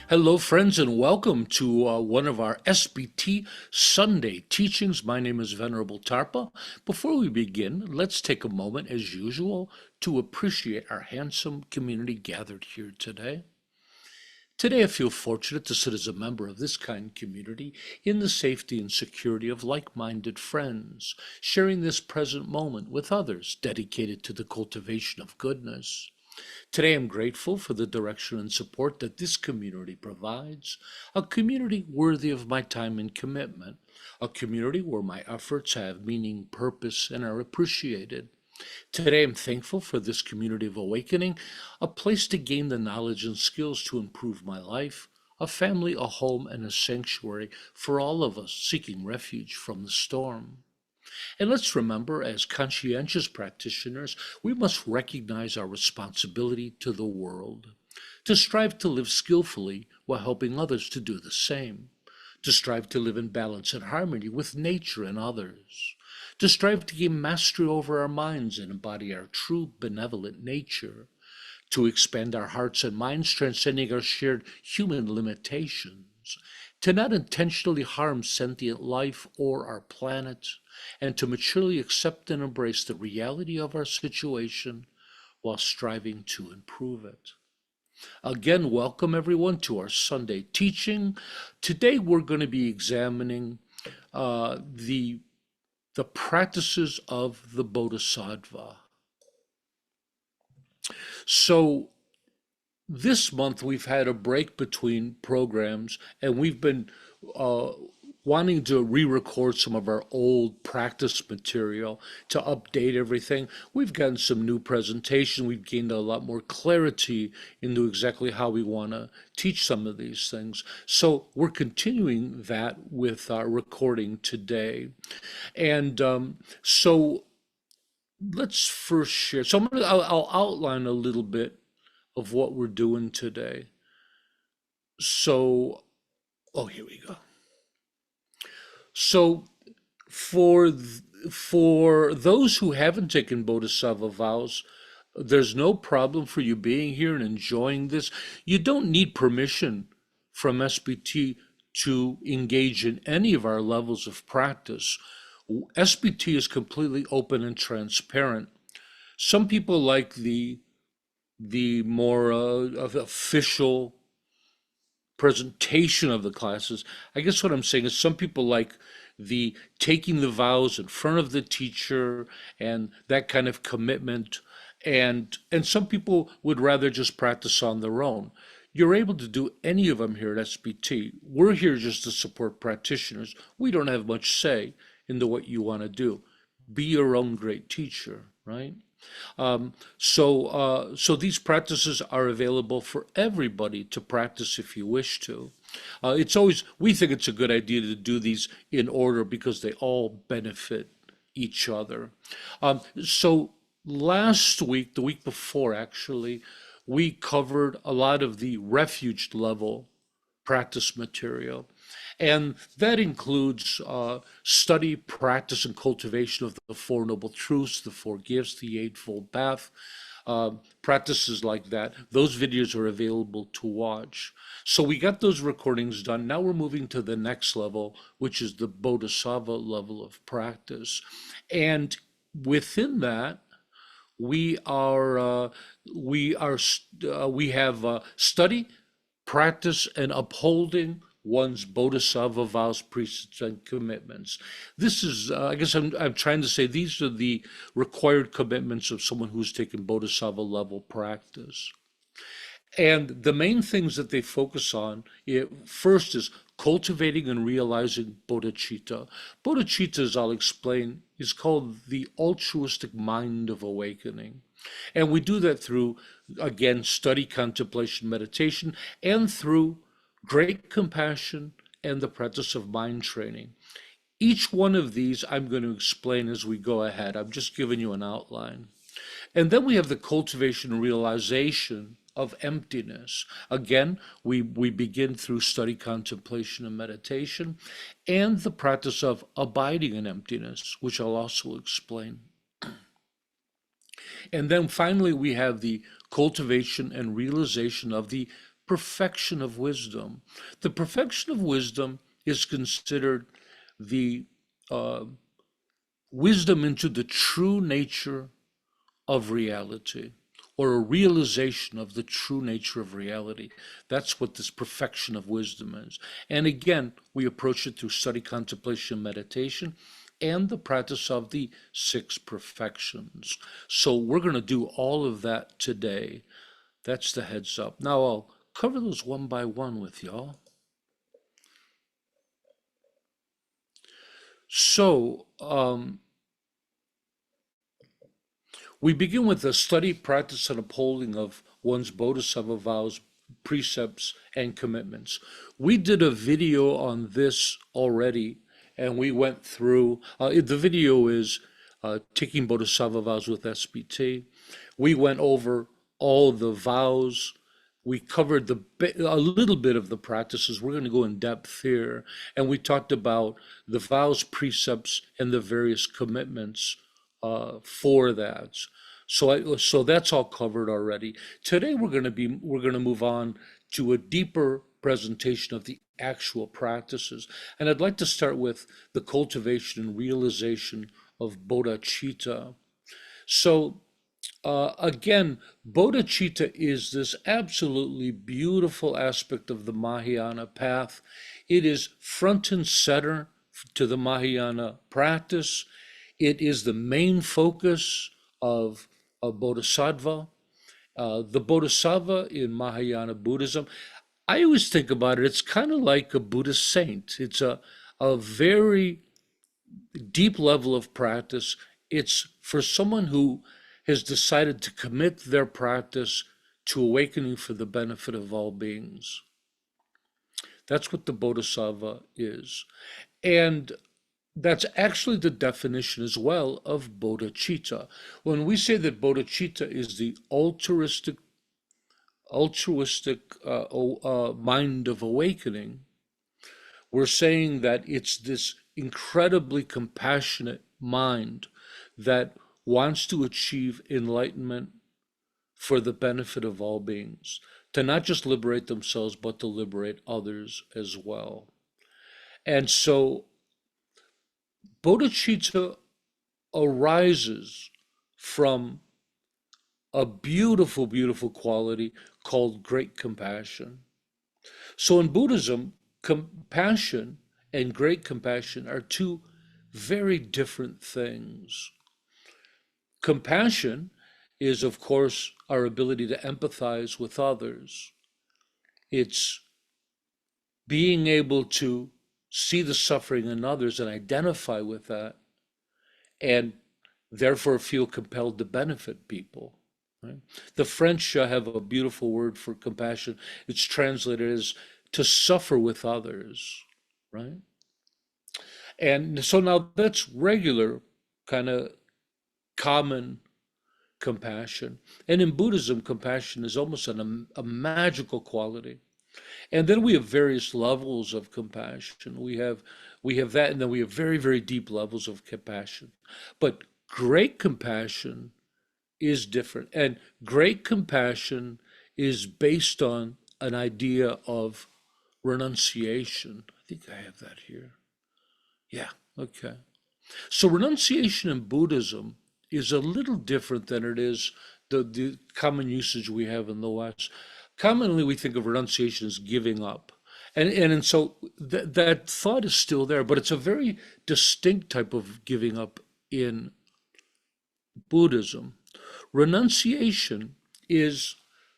Hello, friends, and welcome to one of our SBT Sunday teachings. My name is Venerable Tarpa. Before we begin, let's take a moment, as usual, to appreciate our handsome community gathered here today. Today, I feel fortunate to sit as a member of this kind community in the safety and security of like-minded friends, sharing this present moment with others dedicated to the cultivation of goodness. Today, I'm grateful for the direction and support that this community provides, a community worthy of my time and commitment, a community where my efforts have meaning, purpose, and are appreciated. Today, I'm thankful for this community of awakening, a place to gain the knowledge and skills to improve my life, a family, a home, and a sanctuary for all of us seeking refuge from the storm. And let's remember, as conscientious practitioners, we must recognize our responsibility to the world, to strive to live skillfully while helping others to do the same, to strive to live in balance and harmony with nature and others, to strive to gain mastery over our minds and embody our true benevolent nature, to expand our hearts and minds, transcending our shared human limitations, to not intentionally harm sentient life or our planet, and to maturely accept and embrace the reality of our situation while striving to improve it. Again, welcome everyone to our Sunday teaching. Today we're going to be examining the practices of the Bodhisattva. So this month we've had a break between programs, and we've been wanting to re-record some of our old practice material to update everything. We've gotten some new presentation. We've gained a lot more clarity into exactly how we want to teach some of these things. So we're continuing that with our recording today. And so let's first share. So I'll outline a little bit of what we're doing today. So, here we go. So for those who haven't taken Bodhisattva vows, there's no problem for you being here and enjoying this. You don't need permission from SBT to engage in any of our levels of practice. SBT is completely open and transparent. Some people like the more official presentation of the classes. I guess what I'm saying is some people like the taking the vows in front of the teacher and that kind of commitment, and some people would rather just practice on their own. You're able to do any of them here at SBT. We're here just to support practitioners. We don't have much say into what you want to do. Be your own great teacher, right? So these practices are available for everybody to practice if you wish to. We think it's a good idea to do these in order because they all benefit each other. So last week, the week before actually, we covered a lot of the refuge level practice material. And that includes study, practice, and cultivation of the Four Noble Truths, the Four Gifts, the Eightfold Path, practices like that. Those videos are available to watch. So we got those recordings done. Now we're moving to the next level, which is the Bodhisattva level of practice. And within that, we have study, practice, and upholding one's Bodhisattva vows, precepts, and commitments. This is, I guess I'm trying to say, these are the required commitments of someone who's taken Bodhisattva level practice. And the main things that they focus on, first is cultivating and realizing bodhicitta. Bodhicitta, as I'll explain, is called the altruistic mind of awakening. And we do that through, again, study, contemplation, meditation, and through great compassion and the practice of mind training. Each one of these I'm going to explain as we go ahead. I'm just giving you an outline. And then we have the cultivation and realization of emptiness. Again, we begin through study, contemplation, and meditation, and the practice of abiding in emptiness, which I'll also explain. And then finally, we have the cultivation and realization of the perfection of wisdom. The perfection of wisdom is considered the uh, wisdom into the true nature of reality, or a realization of the true nature of reality. That's what this perfection of wisdom is. And again, we approach it through study, contemplation, meditation, and the practice of the six perfections. So we're going to do all of that today. That's the heads up. Now I'll cover those one by one with y'all. So, we begin with the study, practice, and upholding of one's Bodhisattva vows, precepts, and commitments. We did a video on this already, and we went through, the video is Taking Bodhisattva Vows with SBT. We went over all the vows. We covered a little bit of the practices. We're going to go in depth here. And we talked about the vows, precepts, and the various commitments for that. So that's all covered already. Today we're going to move on to a deeper presentation of the actual practices. And I'd like to start with the cultivation and realization of bodhicitta. So again, bodhicitta is this absolutely beautiful aspect of the Mahayana path. It is front and center to the Mahayana practice. It is the main focus of Bodhisattva. The Bodhisattva in Mahayana Buddhism, I always think about it, it's kind of like a Buddhist saint. It's a very deep level of practice. It's for someone who has decided to commit their practice to awakening for the benefit of all beings. That's what the Bodhisattva is. And that's actually the definition as well of bodhicitta. When we say that bodhicitta is the altruistic mind of awakening, we're saying that it's this incredibly compassionate mind that wants to achieve enlightenment for the benefit of all beings, to not just liberate themselves, but to liberate others as well. And so bodhicitta arises from a beautiful, beautiful quality called great compassion. So in Buddhism, compassion and great compassion are two very different things. Compassion is, of course, our ability to empathize with others. It's being able to see the suffering in others and identify with that, and therefore feel compelled to benefit people. Right? The French have a beautiful word for compassion. It's translated as to suffer with others, right? And so now that's regular, kind of common compassion. And in Buddhism, compassion is almost a magical quality. And then we have various levels of compassion. We have that, and then we have very, very deep levels of compassion. But great compassion is different. And great compassion is based on an idea of renunciation. I think I have that here. Yeah, okay. So renunciation in Buddhism is a little different than it is the common usage we have in the West. Commonly, we think of renunciation as giving up. And so that thought is still there, but it's a very distinct type of giving up in Buddhism. Renunciation is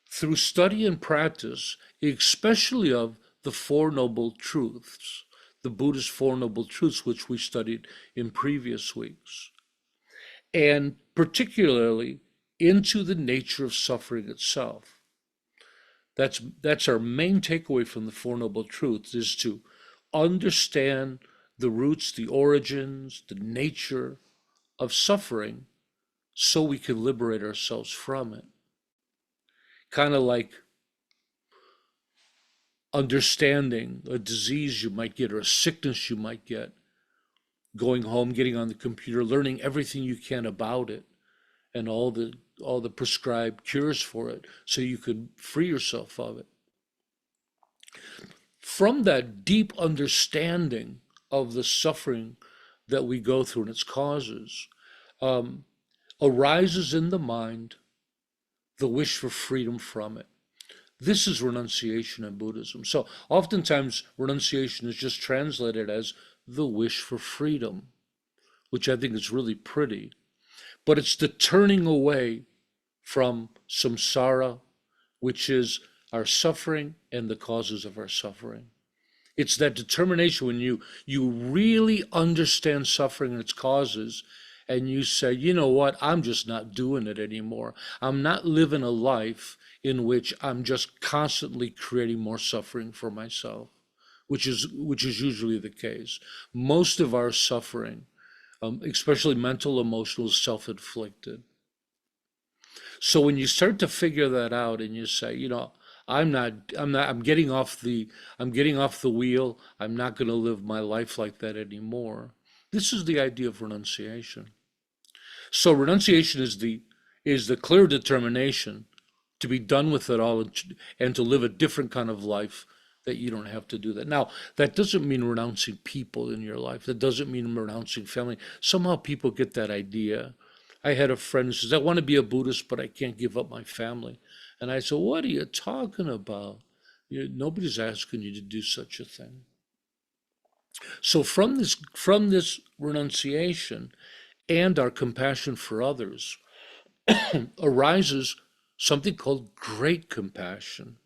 through study and practice, especially of the Four Noble Truths, the Buddhist Four Noble Truths, which we studied in previous weeks, and particularly into the nature of suffering itself. That's our main takeaway from the Four Noble Truths, is to understand the roots, the origins, the nature of suffering, so we can liberate ourselves from it. Kind of like understanding a disease you might get or a sickness you might get, going home, getting on the computer, learning everything you can about it and all the prescribed cures for it so you can free yourself of it. From that deep understanding of the suffering that we go through and its causes, um, arises in the mind the wish for freedom from it. This is renunciation in Buddhism. So oftentimes renunciation is just translated as the wish for freedom, which I think is really pretty. But it's the turning away from samsara, which is our suffering and the causes of our suffering. It's that determination when you really understand suffering and its causes, and you say, you know what, I'm just not doing it anymore. I'm not living a life in which I'm just constantly creating more suffering for myself, which is usually the case. Most of our suffering, especially mental, emotional, is self-inflicted. So when you start to figure that out and you say, I'm getting off the wheel. I'm not going to live my life like that anymore. This is the idea of renunciation. So renunciation is the clear determination to be done with it all and to live a different kind of life that you don't have to do that. Now, that doesn't mean renouncing people in your life. That doesn't mean renouncing family. Somehow people get that idea. I had a friend who says, I want to be a Buddhist, but I can't give up my family. And I said, what are you talking about? Nobody's asking you to do such a thing. So from this renunciation and our compassion for others arises something called great compassion.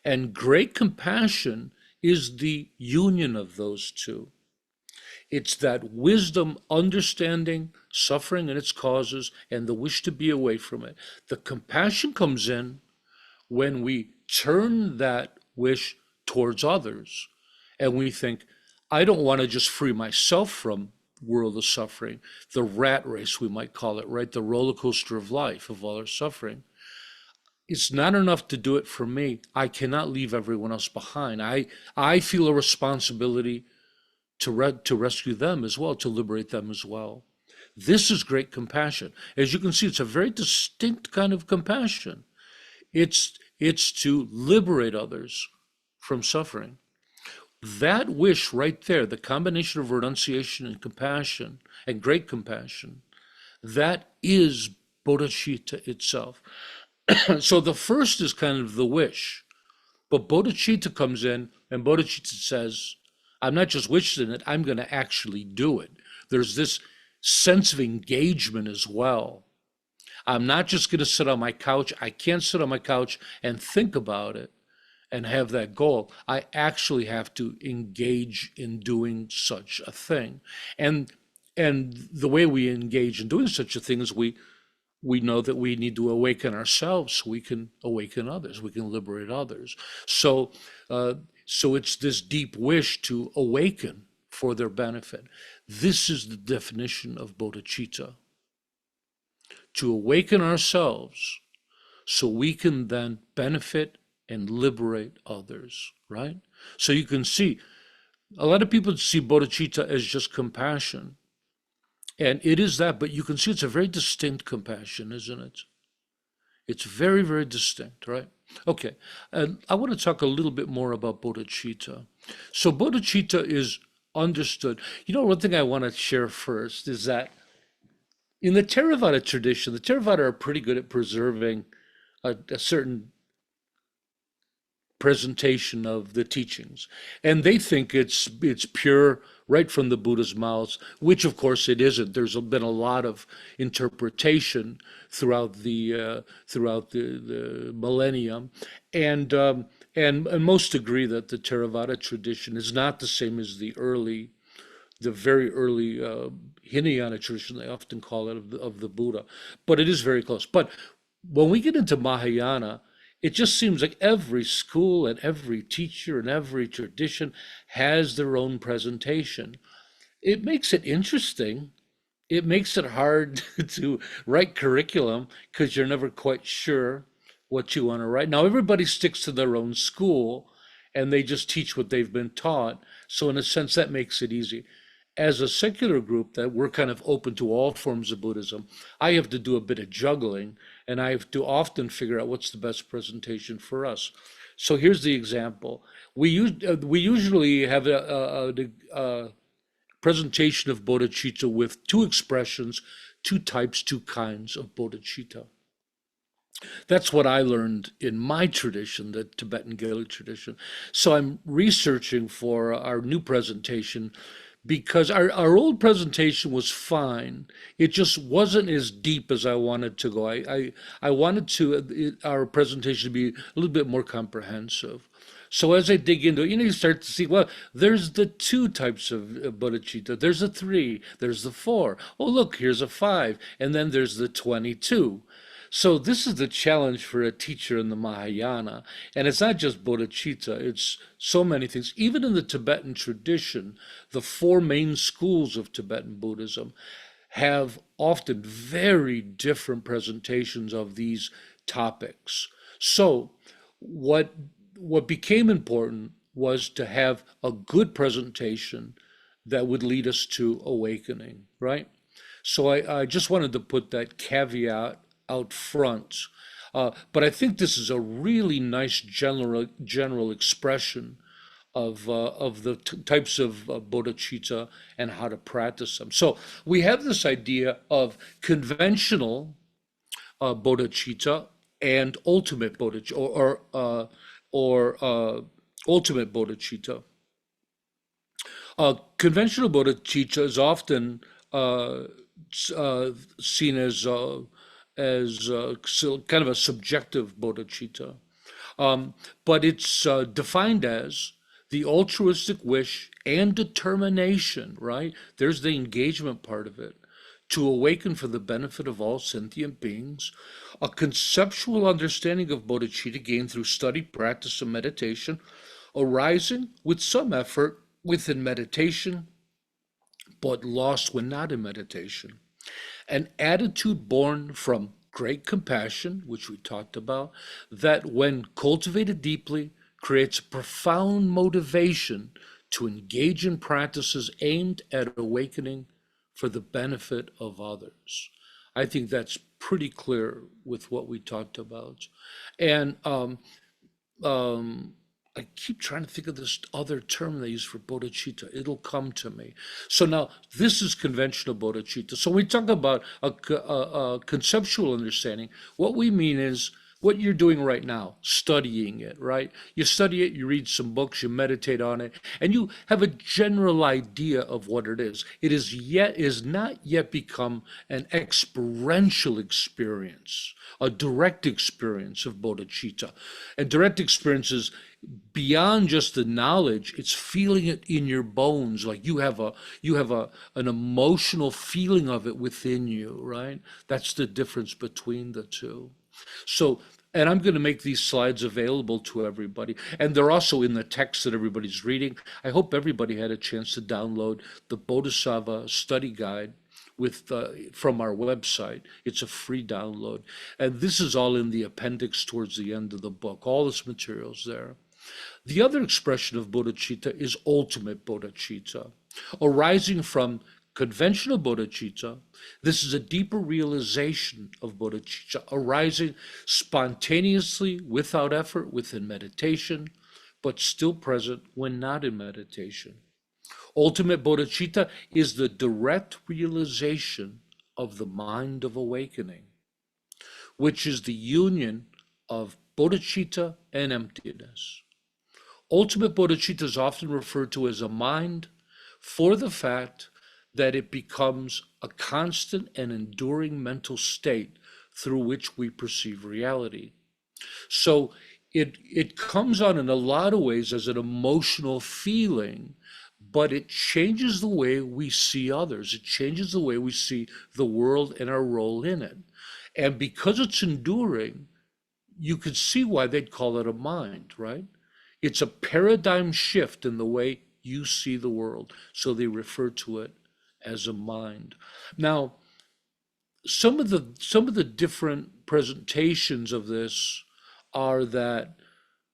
And great compassion is the union of those two. It's that wisdom, understanding suffering and its causes, and the wish to be away from it. The compassion comes in when we turn that wish towards others and we think, I don't want to just free myself from world of suffering, the rat race, we might call it, right? The roller coaster of life, of all our suffering. It's not enough to do it for me. I cannot leave everyone else behind. I feel a responsibility to rescue them as well, to liberate them as well. This is great compassion. As you can see, it's a very distinct kind of compassion. It's to liberate others from suffering. That wish right there, the combination of renunciation and compassion and great compassion, that is bodhicitta itself. So the first is kind of the wish, but bodhicitta comes in and bodhicitta says, I'm not just wishing it, I'm going to actually do it. There's this sense of engagement as well. I'm not just going to sit on my couch. I can't sit on my couch and think about it and have that goal. I actually have to engage in doing such a thing. And and the way we engage in doing such a thing is we know that we need to awaken ourselves so we can awaken others, we can liberate others. So so it's this deep wish to awaken for their benefit. This is the definition of bodhicitta, to awaken ourselves so we can then benefit and liberate others, right? So you can see, a lot of people see bodhicitta as just compassion, and it is that, but you can see it's a very distinct compassion, isn't it? It's very, very distinct, right? Okay, and I want to talk a little bit more about bodhicitta. So bodhicitta is understood. One thing I want to share first is that in the Theravada tradition, the Theravada are pretty good at preserving a certain presentation of the teachings, and they think it's pure right from the Buddha's mouths, which of course it isn't. There's been a lot of interpretation throughout the millennium, and and most agree that the Theravada tradition is not the same as the very early Hinayana tradition, they often call it, of the Buddha, but it is very close. But when we get into Mahayana, it just seems like every school and every teacher and every tradition has their own presentation. It makes it interesting. It makes it hard to write curriculum because you're never quite sure what you want to write. Now, everybody sticks to their own school and they just teach what they've been taught. So, in a sense, that makes it easy. As a secular group that we're kind of open to all forms of Buddhism, I have to do a bit of juggling and I have to often figure out what's the best presentation for us. So here's the example. We usually have a presentation of bodhicitta with two expressions, two types, two kinds of bodhicitta. That's what I learned in my tradition, the Tibetan Gaelic tradition. So I'm researching for our new presentation because our old presentation was fine. It just wasn't as deep as I wanted to go. I wanted our presentation to be a little bit more comprehensive. So as I dig into it, you start to see, well, there's the two types of bodhicitta. There's a three, there's the four. Oh, look, here's a five. And then there's the 22. So this is the challenge for a teacher in the Mahayana. And it's not just bodhicitta, it's so many things. Even in the Tibetan tradition, the four main schools of Tibetan Buddhism have often very different presentations of these topics. So what what became important was to have a good presentation that would lead us to awakening, right? So I just wanted to put that caveat out front. But I think this is a really nice general expression of the types of bodhicitta and how to practice them. So we have this idea of conventional bodhicitta and ultimate bodhicitta, or ultimate bodhicitta. Conventional bodhicitta is often uh, seen as kind of a subjective bodhicitta, but it's defined as the altruistic wish and determination, right? There's the engagement part of it, to awaken for the benefit of all sentient beings, a conceptual understanding of bodhicitta gained through study, practice, and meditation, arising with some effort within meditation, but lost when not in meditation. An attitude born from great compassion, which we talked about, that when cultivated deeply, creates a profound motivation to engage in practices aimed at awakening for the benefit of others. I think that's pretty clear with what we talked about. And um, I keep trying to think of this other term they use for bodhicitta. It'll come to me. So now this is conventional bodhicitta. So when we talk about a conceptual understanding, what we mean is what you're doing right now, studying it, right? You study it, you read some books, you meditate on it, and you have a general idea of what it is. It is not yet become an experiential experience, a direct experience of bodhicitta. And direct experience is beyond just the knowledge, it's feeling it in your bones, like you have an emotional feeling of it within you, right? That's the difference between the two. So, and I'm going to make these slides available to everybody. And they're also in the text that everybody's reading. I hope everybody had a chance to download the Bodhisattva study guide from our website. It's a free download. And this is all in the appendix towards the end of the book. All this material's there. The other expression of bodhicitta is ultimate bodhicitta, arising from conventional bodhicitta. This is a deeper realization of bodhicitta, arising spontaneously without effort within meditation, but still present when not in meditation. Ultimate bodhicitta is the direct realization of the mind of awakening, which is the union of bodhicitta and emptiness. Ultimate bodhicitta is often referred to as a mind for the fact that it becomes a constant and enduring mental state through which we perceive reality. So it comes on in a lot of ways as an emotional feeling, but it changes the way we see others. It changes the way we see the world and our role in it. And because it's enduring, you could see why they'd call it a mind, right? It's a paradigm shift in the way you see the world. So they refer to it as a mind. Now, some of the different presentations of this are that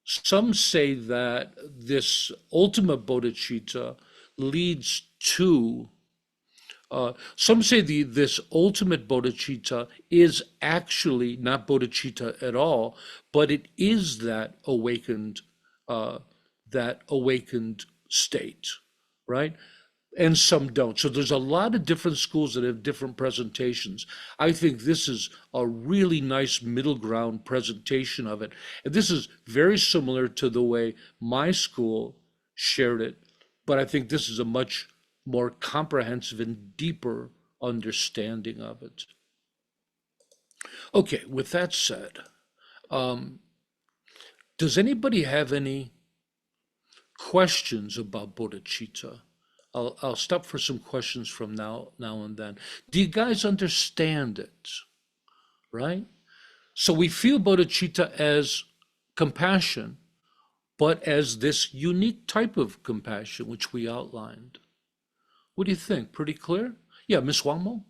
some say that this ultimate bodhicitta leads to Some say this ultimate bodhicitta is actually not bodhicitta at all, but it is uh, that awakened state, right? And some don't. So there's a lot of different schools that have different presentations. I think this is a really nice middle ground presentation of it. And this is very similar to the way my school shared it, but I think this is a much more comprehensive and deeper understanding of it. Okay, with that said, um, does anybody have any questions about bodhicitta? I'll stop for some questions from now and then. Do you guys understand it? Right? So we feel bodhicitta as compassion, but as this unique type of compassion which we outlined. What do you think? Pretty clear? Yeah, Miss Wangmo?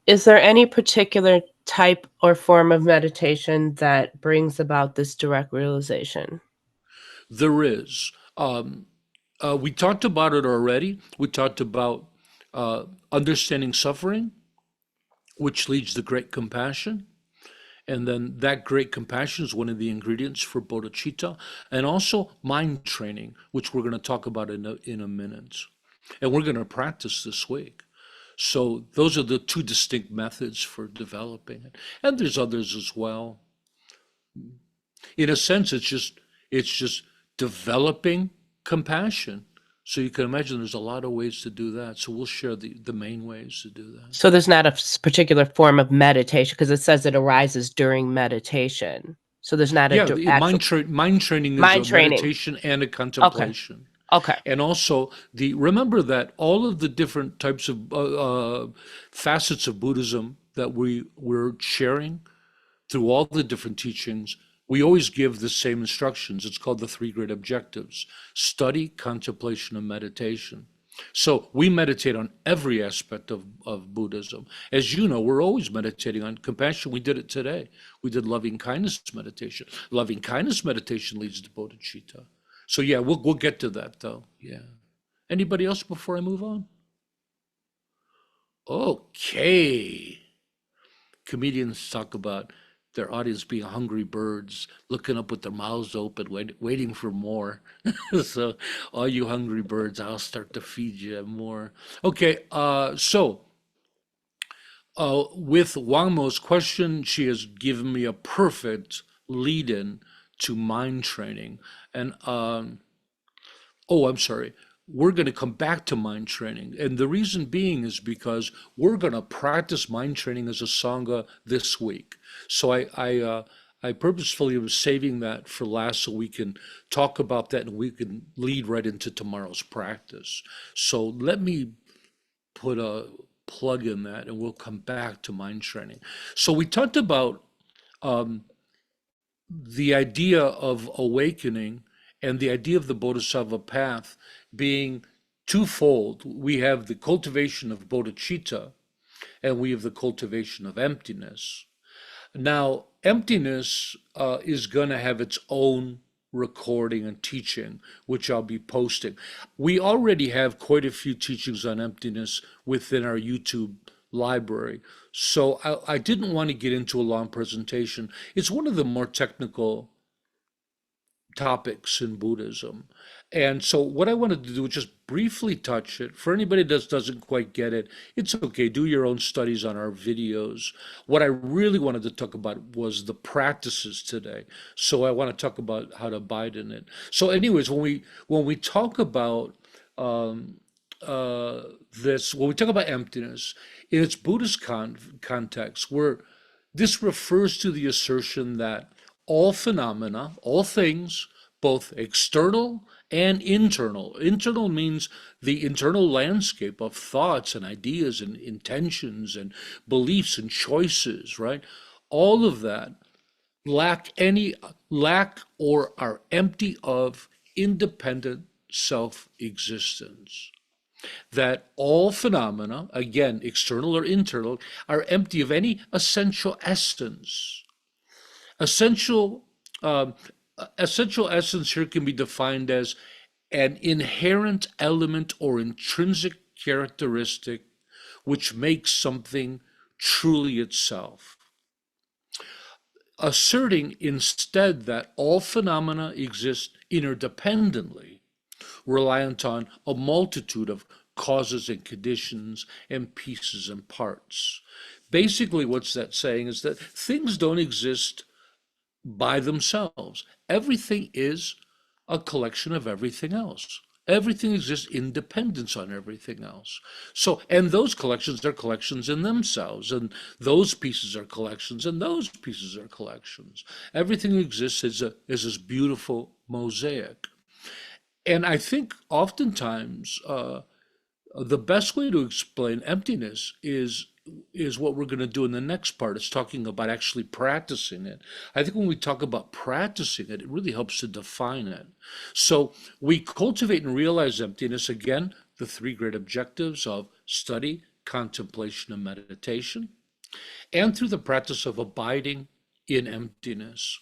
Is there any particular type or form of meditation that brings about this direct realization? There is. We talked about it already. We talked about understanding suffering, which leads to great compassion. And then that great compassion is one of the ingredients for bodhicitta, and also mind training, which we're going to talk about in a minute. And we're going to practice this week. So those are the two distinct methods for developing it. And there's others as well. In a sense, it's just developing compassion. So you can imagine there's a lot of ways to do that. So we'll share the main ways to do that. So there's not a particular form of meditation because it says it arises during meditation. So there's not Yeah, a actual mind training is mind a training. meditation and a Okay. contemplation. Okay. And also remember that all of the different types of facets of Buddhism that we're sharing through all the different teachings, we always give the same instructions. It's called the three great objectives: study, contemplation, and meditation. So we meditate on every aspect of Buddhism. As you know, we're always meditating on compassion. We did it today. We did loving kindness meditation. Loving kindness meditation leads to bodhicitta. So yeah, we'll get to that though. Yeah. Anybody else before I move on? Okay. Comedians talk about their audience being hungry birds, looking up with their mouths open, waiting for more. So, all you hungry birds, I'll start to feed you more. Okay, with Wangmo's question, she has given me a perfect lead in to mind training. And oh, I'm sorry. We're going to come back to mind training. And the reason being is because we're going to practice mind training as a Sangha this week. So I purposefully was saving that for last so we can talk about that and we can lead right into tomorrow's practice. So let me put a plug in that and we'll come back to mind training. So we talked about um, the idea of awakening and the idea of the Bodhisattva path being twofold. We have the cultivation of bodhicitta and we have the cultivation of emptiness. Now, emptiness is going to have its own recording and teaching, which I'll be posting. We already have quite a few teachings on emptiness within our YouTube library. So I didn't want to get into a long presentation. It's one of the more technical topics in Buddhism. And so what I wanted to do is just briefly touch it. For anybody that doesn't quite get it, it's okay. Do your own studies on our videos. What I really wanted to talk about was the practices today. So I want to talk about how to abide in it. So anyways, when we talk about um, uh, when we talk about emptiness in its Buddhist context, where this refers to the assertion that all phenomena, all things, both external and internal. Internal means the internal landscape of thoughts and ideas and intentions and beliefs and choices, right? All of that lack or are empty of independent self-existence. That all phenomena, again, external or internal, are empty of any essential essence. Essential um, essential essence here can be defined as an inherent element or intrinsic characteristic which makes something truly itself. Asserting instead that all phenomena exist interdependently, reliant on a multitude of causes and conditions and pieces and parts. Basically, what's that saying is that things don't exist by themselves. Everything is a collection of everything else. Everything exists in dependence on everything else. So, and those collections are collections in themselves, and those pieces are collections, and those pieces are collections. Everything exists as this beautiful mosaic. And I think oftentimes the best way to explain emptiness is what we're going to do in the next part. It's talking about actually practicing it. I think when we talk about practicing it, it really helps to define it. So we cultivate and realize emptiness, again, the three great objectives of study, contemplation, and meditation, and through the practice of abiding in emptiness.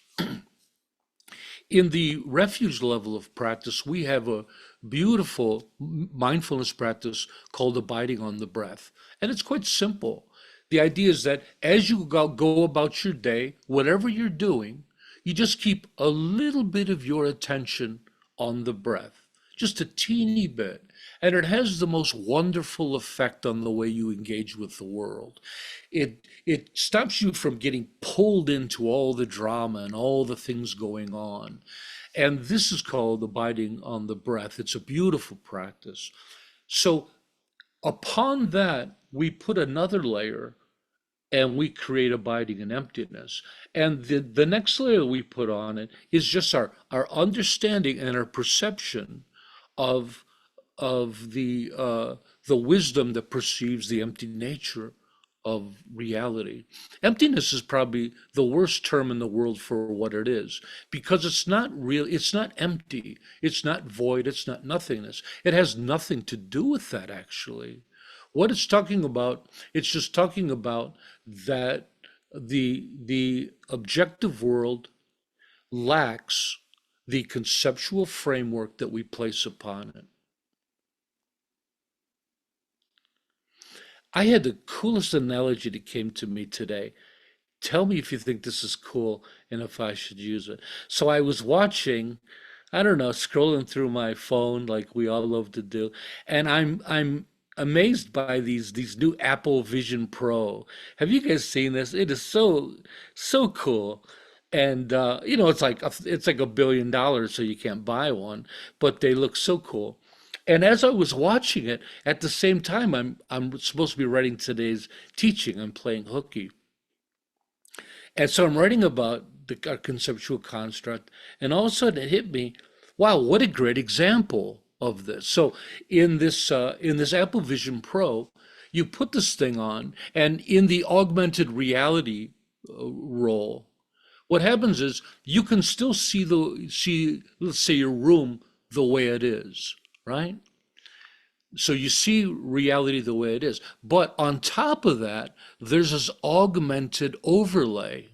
In the refuge level of practice, we have a beautiful mindfulness practice called abiding on the breath. And it's quite simple. The idea is that as you go about your day, whatever you're doing, you just keep a little bit of your attention on the breath, just a teeny bit. And it has the most wonderful effect on the way you engage with the world. It stops you from getting pulled into all the drama and all the things going on. And this is called abiding on the breath. It's a beautiful practice. So upon that, we put another layer and we create abiding in emptiness. And the next layer we put on it is just our understanding and our perception of the wisdom that perceives the empty nature of reality. Emptiness is probably the worst term in the world for what it is, because it's not real, it's not empty, it's not void, it's not nothingness. It has nothing to do with that, actually. What it's talking about, it's just talking about that the objective world lacks the conceptual framework that we place upon it. I had the coolest analogy that came to me today. Tell me if you think this is cool and if I should use it. So I was watching, I don't know, scrolling through my phone like we all love to do, and I'm amazed by these new Apple Vision Pro. Have you guys seen this? It is so cool. And it's like $1 billion, so you can't buy one, but they look so cool. And as I was watching it, at the same time, I'm supposed to be writing today's teaching. I'm playing hooky, and so I'm writing about our conceptual construct, and all of a sudden it hit me, wow, what a great example of this. So in this Apple Vision Pro, you put this thing on, and in the augmented reality role, what happens is you can still see, let's say, your room the way it is, right? So you see reality the way it is. But on top of that, there's this augmented overlay,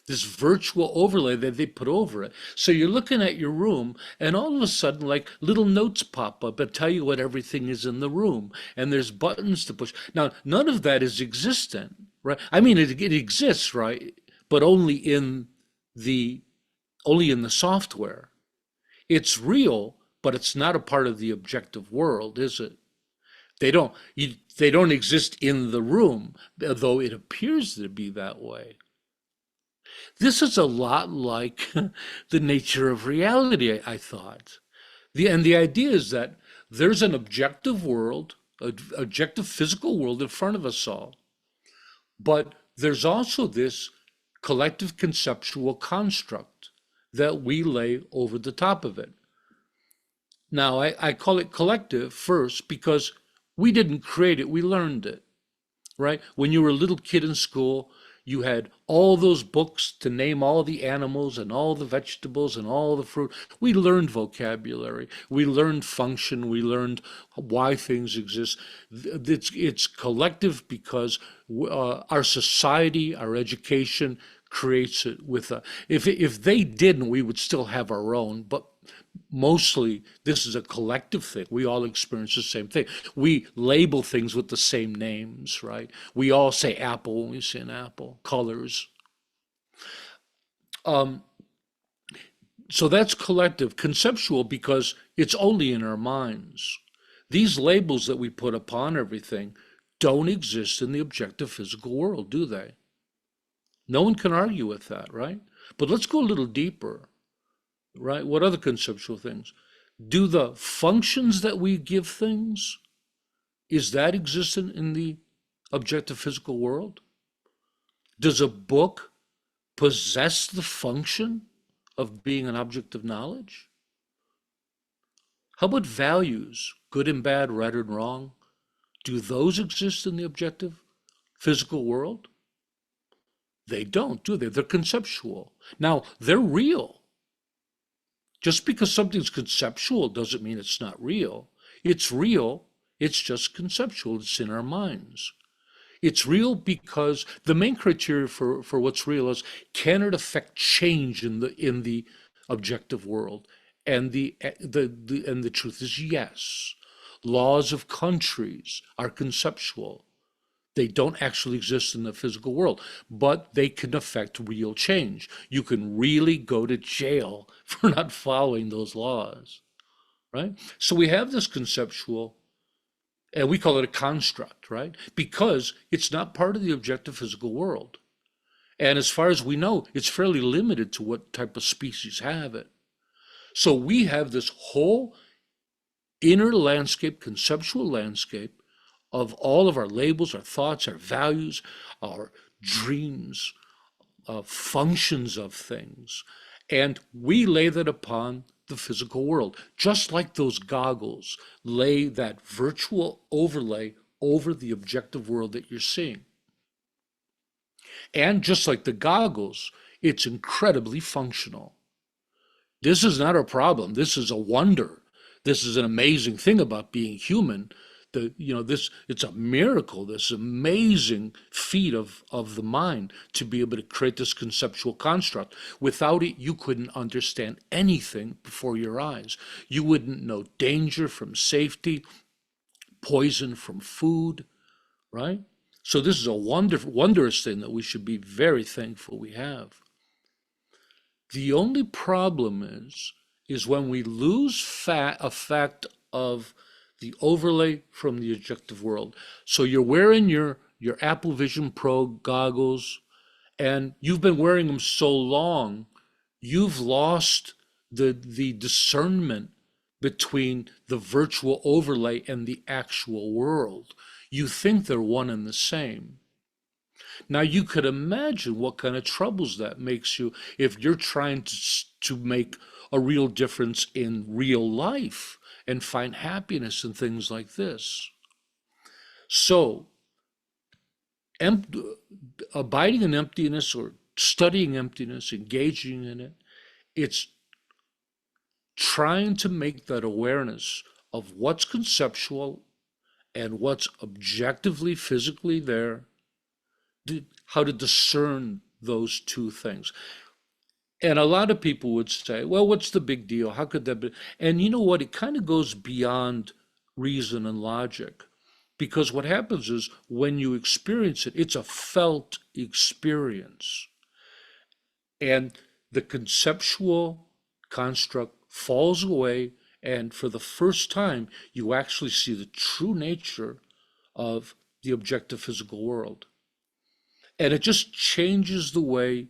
this virtual overlay that they put over it. So you're looking at your room, and all of a sudden, like little notes pop up and tell you what everything is in the room, and there's buttons to push. Now, none of that is existent, right? I mean, it exists, right? But the only in the software. It's real, but it's not a part of the objective world, is it? They don't exist in the room, though it appears to be that way. This is a lot like the nature of reality, I thought. The idea is that there's an objective world, an objective physical world in front of us all, but there's also this collective conceptual construct that we lay over the top of it. Now, I call it collective first because we didn't create it, we learned it, right? When you were a little kid in school, you had all those books to name all the animals and all the vegetables and all the fruit. We learned vocabulary, we learned function, we learned why things exist. It's collective because our society, our education creates it with a, if they didn't, we would still have our own, but mostly this is a collective thing. We all experience the same thing. We label things with the same names, right? We all say apple when we say an apple, colors. Um, so that's collective, conceptual, because it's only in our minds. These labels that we put upon everything don't exist in the objective physical world, do they? No one can argue with that, right? But let's go a little deeper, right? What other conceptual things? Do the functions that we give things, is that existent in the objective physical world? Does a book possess the function of being an object of knowledge? How about values, good and bad, right and wrong? Do those exist in the objective physical world? They don't, do they? They're conceptual. Now, they're real. Just because something's conceptual doesn't mean it's not real. It's real, it's just conceptual, it's in our minds. It's real because the main criteria for what's real is, can it affect change in the objective world? And the truth is yes. Laws of countries are conceptual. They don't actually exist in the physical world, but they can affect real change. You can really go to jail for not following those laws, right? So we have this conceptual, and we call it a construct, right? Because it's not part of the objective physical world. And as far as we know, it's fairly limited to what type of species have it. So we have this whole inner landscape, conceptual landscape, of all of our labels, our thoughts, our values, our dreams, functions of things. And we lay that upon the physical world, just like those goggles lay that virtual overlay over the objective world that you're seeing. And just like the goggles, it's incredibly functional. This is not a problem. This is a wonder. This is an amazing thing about being human. It's a miracle, this amazing feat of the mind to be able to create this conceptual construct. Without it, you couldn't understand anything before your eyes. You wouldn't know danger from safety, poison from food, right? So this is a wondrous thing that we should be very thankful we have. The only problem is when we lose effect of the overlay from the objective world. So you're wearing your Apple Vision Pro goggles, and you've been wearing them so long, you've lost the discernment between the virtual overlay and the actual world. You think they're one and the same. Now you could imagine what kind of troubles that makes you if you're trying to make a real difference in real life and find happiness in things like this. So, abiding in emptiness or studying emptiness, engaging in it, it's trying to make that awareness of what's conceptual and what's objectively physically there, how to discern those two things. And a lot of people would say, well, what's the big deal? How could that be? And you know what? It kind of goes beyond reason and logic. Because what happens is when you experience it, it's a felt experience. And the conceptual construct falls away. And for the first time, you actually see the true nature of the objective physical world. And it just changes the way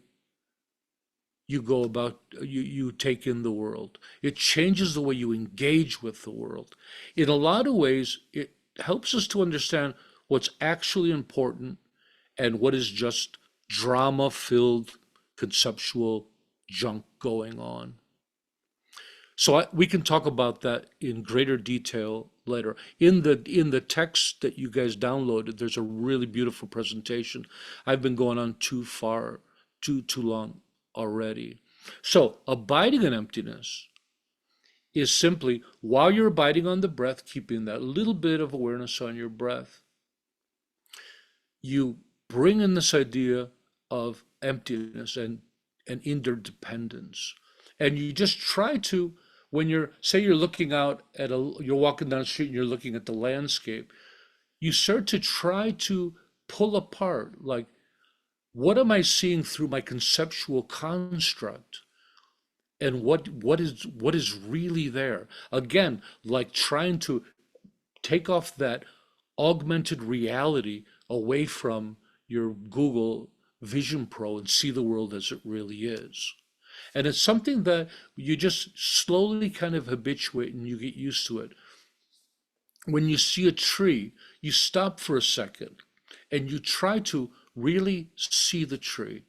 you go about, you take in the world. It changes the way you engage with the world. In a lot of ways, it helps us to understand what's actually important and what is just drama filled conceptual junk going on. So we can talk about that in greater detail later. In the text that you guys downloaded, there's a really beautiful presentation. I've been going on too long already. So abiding in emptiness is simply, while you're abiding on the breath, keeping that little bit of awareness on your breath, you bring in this idea of emptiness and interdependence. And you just try to, when you're looking out at you're walking down the street and you're looking at the landscape, you start to try to pull apart, like, what am I seeing through my conceptual construct? And what is really there? Again, like trying to take off that augmented reality away from your Google Vision Pro and see the world as it really is. And it's something that you just slowly kind of habituate and you get used to it. When you see a tree, you stop for a second and you try to really see the tree.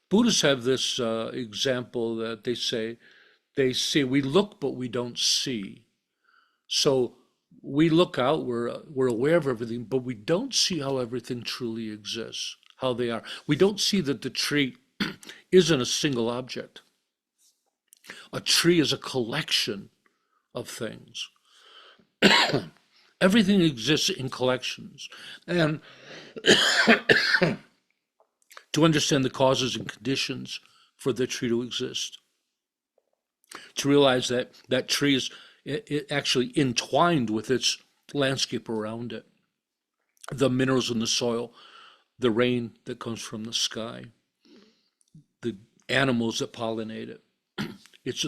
Buddhists have this example that they say we look but we don't see. So we look out, we're aware of everything, but we don't see how everything truly exists, how they are. We don't see that the tree isn't a single object. A tree is a collection of things. Everything exists in collections. And to understand the causes and conditions for the tree to exist, to realize that that tree is actually entwined with its landscape around it, the minerals in the soil, the rain that comes from the sky, the animals that pollinate it.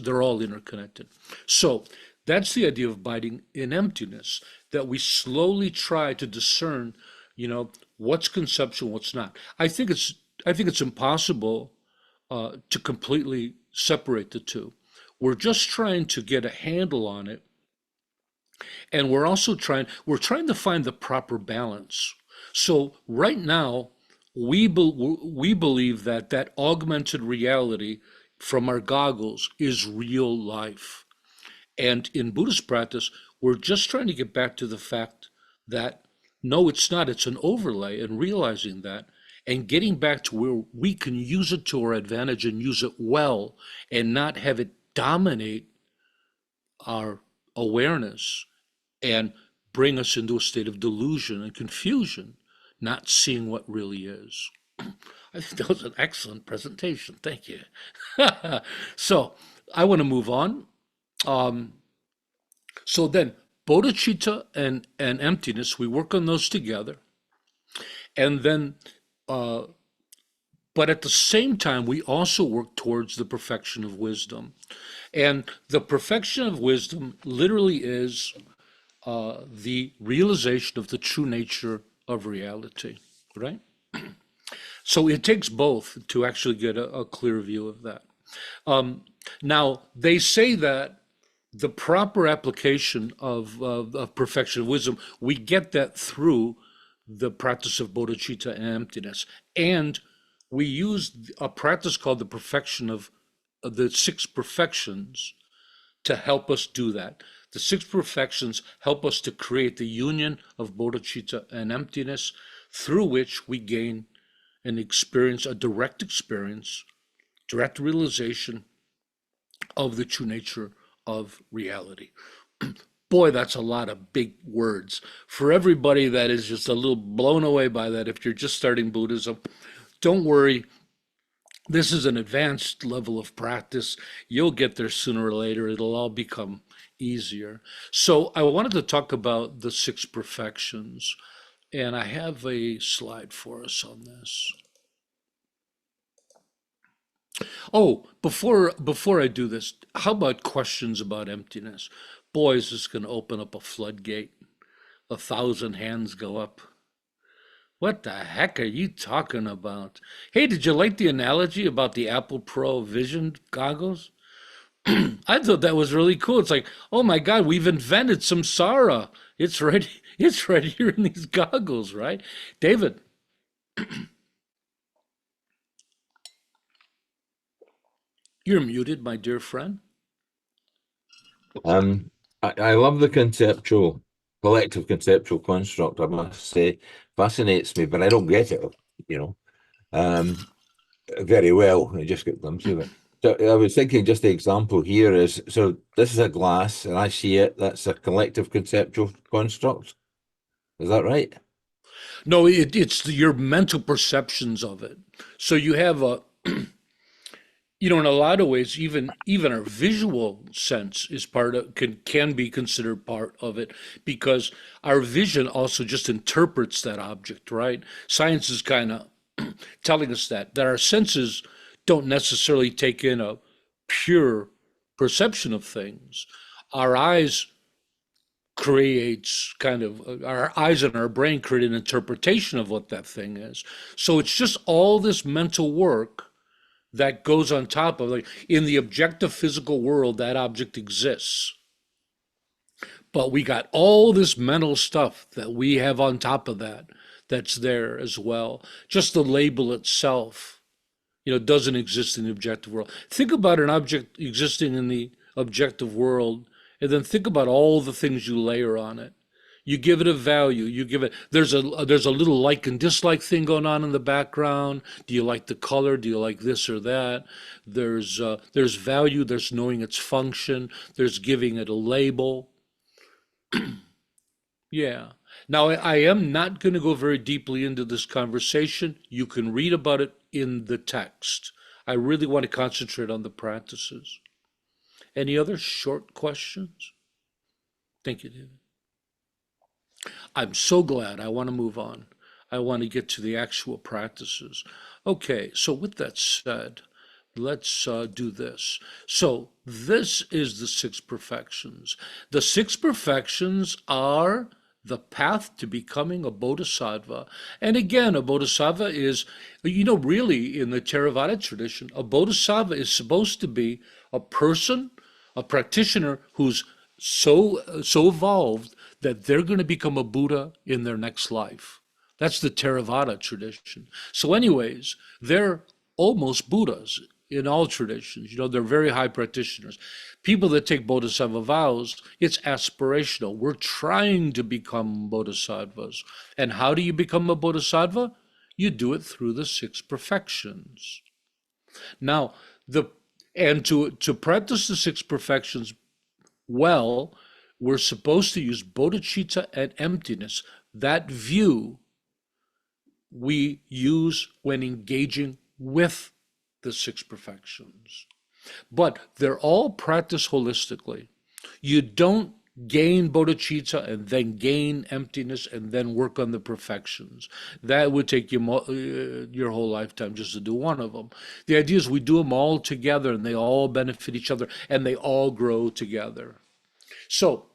They're all interconnected. So that's the idea of abiding in emptiness, that we slowly try to discern, what's conceptual, what's not. I think it's impossible to completely separate the two. We're just trying to get a handle on it, and we're trying to find the proper balance. So right now, we believe that that augmented reality from our goggles is real life. And in Buddhist practice, we're just trying to get back to the fact that no, it's not, it's an overlay, and realizing that and getting back to where we can use it to our advantage and use it well and not have it dominate our awareness and bring us into a state of delusion and confusion, not seeing what really is. I think that was an excellent presentation. Thank you. So I want to move on. Um, so then, bodhicitta and emptiness, we work on those together. And then, uh, but at the same time, we also work towards the perfection of wisdom. And the perfection of wisdom literally is the realization of the true nature of reality, right? So it takes both to actually get a clear view of that. Now, they say that the proper application of perfection of wisdom, we get that through the practice of bodhicitta and emptiness. And we use a practice called the perfection of the six perfections to help us do that. The six perfections help us to create the union of bodhicitta and emptiness, through which we gain an experience, a direct experience, direct realization of the true nature of reality. Boy, that's a lot of big words. For everybody that is just a little blown away by that, if you're just starting Buddhism, don't worry. This is an advanced level of practice. You'll get there sooner or later. It'll all become easier. So I wanted to talk about the six perfections, and I have a slide for us on this. Oh, before I do this, how about questions about emptiness? Boy, is this going to open up a floodgate. 1,000 hands go up. What the heck are you talking about? Hey, did you like the analogy about the Apple Pro Vision goggles? I thought that was really cool. It's like, oh my God, we've invented samsara. It's right, it's right here in these goggles, right? David, you're muted, my dear friend. Um, I love the collective conceptual construct, I must say. Fascinates me, but I don't get it, you know, very well. I just get glimpses of it. So I was thinking just the example here is, so this is a glass and I see it, that's a collective conceptual construct. Is that right? No, your mental perceptions of it. So you have In a lot of ways, even our visual sense is part of can be considered part of it, because our vision also just interprets that object, right? Science is kind of telling us that our senses don't necessarily take in a pure perception of things. Our eyes creates kind of our eyes and our brain create an interpretation of what that thing is. So it's just all this mental work that goes on top of, like, in the objective physical world, that object exists. But we got all this mental stuff that we have on top of that that's there as well. Just the label itself, doesn't exist in the objective world. Think about an object existing in the objective world, and then think about all the things you layer on it. You give it a value. You give it. There's a little like and dislike thing going on in the background. Do you like the color? Do you like this or that? There's value. There's knowing its function. There's giving it a label. Yeah. Now, I am not going to go very deeply into this conversation. You can read about it in the text. I really want to concentrate on the practices. Any other short questions? Thank you, David. I'm so glad. I want to move on. I want to get to the actual practices. Okay, so with that said, let's do this. So this is the six perfections. The six perfections are the path to becoming a bodhisattva. And again, a bodhisattva is, really in the Theravada tradition, a bodhisattva is supposed to be a person, a practitioner who's so evolved that they're going to become a Buddha in their next life. That's the Theravada tradition. So anyways, they're almost Buddhas in all traditions. They're very high practitioners. People that take bodhisattva vows, it's aspirational. We're trying to become bodhisattvas. And how do you become a bodhisattva? You do it through the six perfections. Now, to practice the six perfections well, we're supposed to use bodhicitta and emptiness. That view we use when engaging with the six perfections. But they're all practiced holistically. You don't gain bodhicitta and then gain emptiness and then work on the perfections. That would take you your whole lifetime just to do one of them. The idea is we do them all together, and they all benefit each other, and they all grow together. So,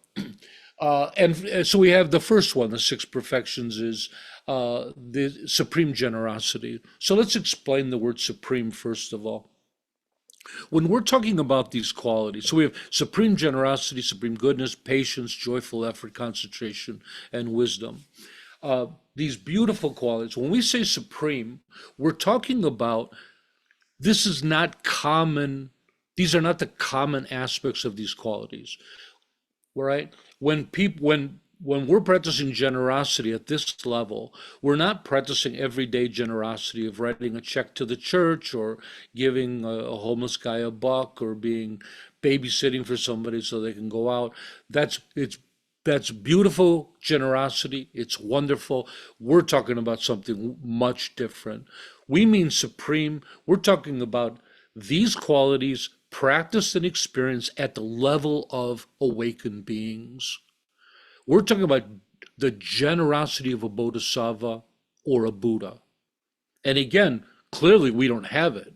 so we have the first one, the six perfections, is the supreme generosity. So let's explain the word supreme first of all. When we're talking about these qualities, so we have supreme generosity, supreme goodness, patience, joyful effort, concentration, and wisdom. These beautiful qualities, when we say supreme, we're talking about, this is not common, these are not the common aspects of these qualities, right? When we're practicing generosity at this level, we're not practicing everyday generosity of writing a check to the church or giving a homeless guy a buck or babysitting for somebody so they can go out. That's beautiful generosity. It's wonderful. We're talking about something much different. We mean supreme. We're talking about these qualities practiced and experienced at the level of awakened beings. We're talking about the generosity of a bodhisattva or a Buddha. And again, clearly we don't have it,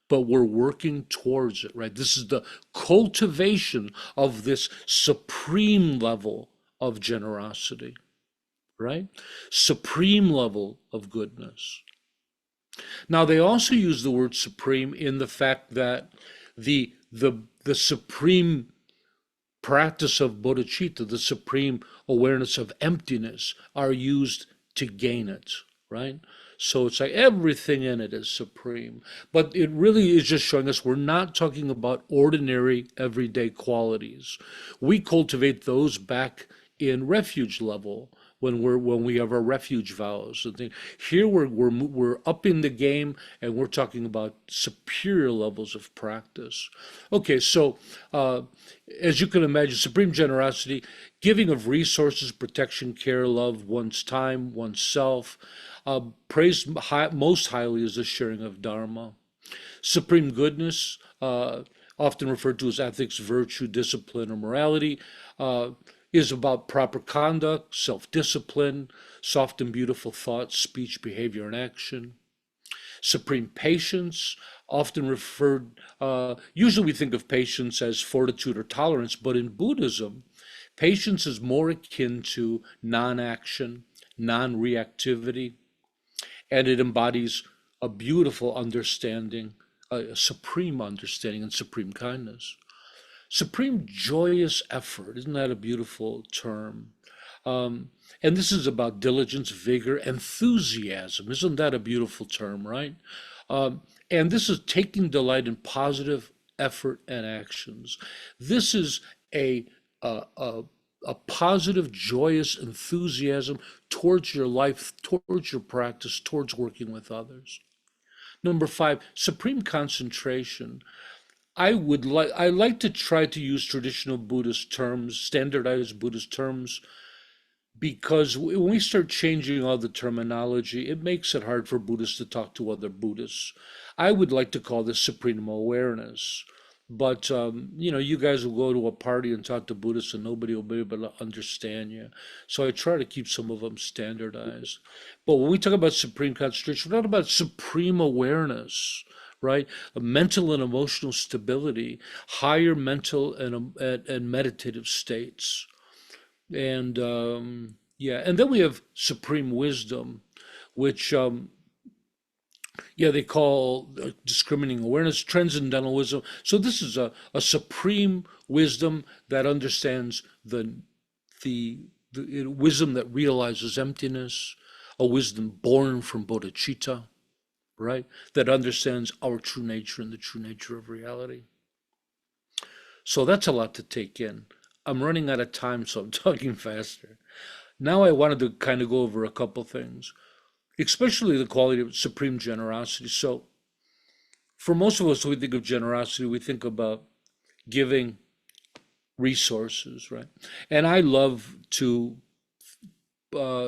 but we're working towards it, right? This is the cultivation of this supreme level of generosity, right? Supreme level of goodness. Now, they also use the word supreme in the fact that the supreme practice of bodhicitta, the supreme awareness of emptiness, are used to gain it, right? So it's like everything in it is supreme. But it really is just showing us we're not talking about ordinary, everyday qualities. We cultivate those back in refuge level when we have our refuge vows and things. Here we're up in the game, and we're talking about superior levels of practice. Okay, so as you can imagine, supreme generosity, giving of resources, protection, care, love, one's time, oneself. Praised most highly is the sharing of dharma. Supreme goodness, often referred to as ethics, virtue, discipline, or morality, uh, is about proper conduct, self-discipline, soft and beautiful thoughts, speech, behavior, and action. Supreme patience, often referred, usually we think of patience as fortitude or tolerance, but in Buddhism, patience is more akin to non-action, non-reactivity, and it embodies a beautiful understanding, a supreme understanding and supreme kindness. Supreme joyous effort, isn't that a beautiful term? Um, and this is about diligence, vigor, enthusiasm. Isn't that a beautiful term, right? And this is taking delight in positive effort and actions. This is a, a, a, a positive, joyous enthusiasm towards your life, towards your practice, towards working with others. Number five, supreme concentration. I like to try to use traditional Buddhist terms, standardized Buddhist terms, because when we start changing all the terminology, it makes it hard for Buddhists to talk to other Buddhists. I would like to call this supreme awareness, but you guys will go to a party and talk to Buddhists, and nobody will be able to understand you. So I try to keep some of them standardized. But when we talk about supreme concentration, we're not about supreme awareness, right? A mental and emotional stability, higher mental and meditative states. And yeah, and then we have supreme wisdom, which yeah, they call discriminating awareness, transcendental wisdom. So this is a supreme wisdom that understands the wisdom that realizes emptiness, a wisdom born from bodhicitta, right? That understands our true nature and the true nature of reality. So that's a lot to take in. I'm running out of time, so I'm talking faster. Now I wanted to kind of go over a couple things, especially the quality of supreme generosity. So for most of us, when we think of generosity, we think about giving resources, right? And I love to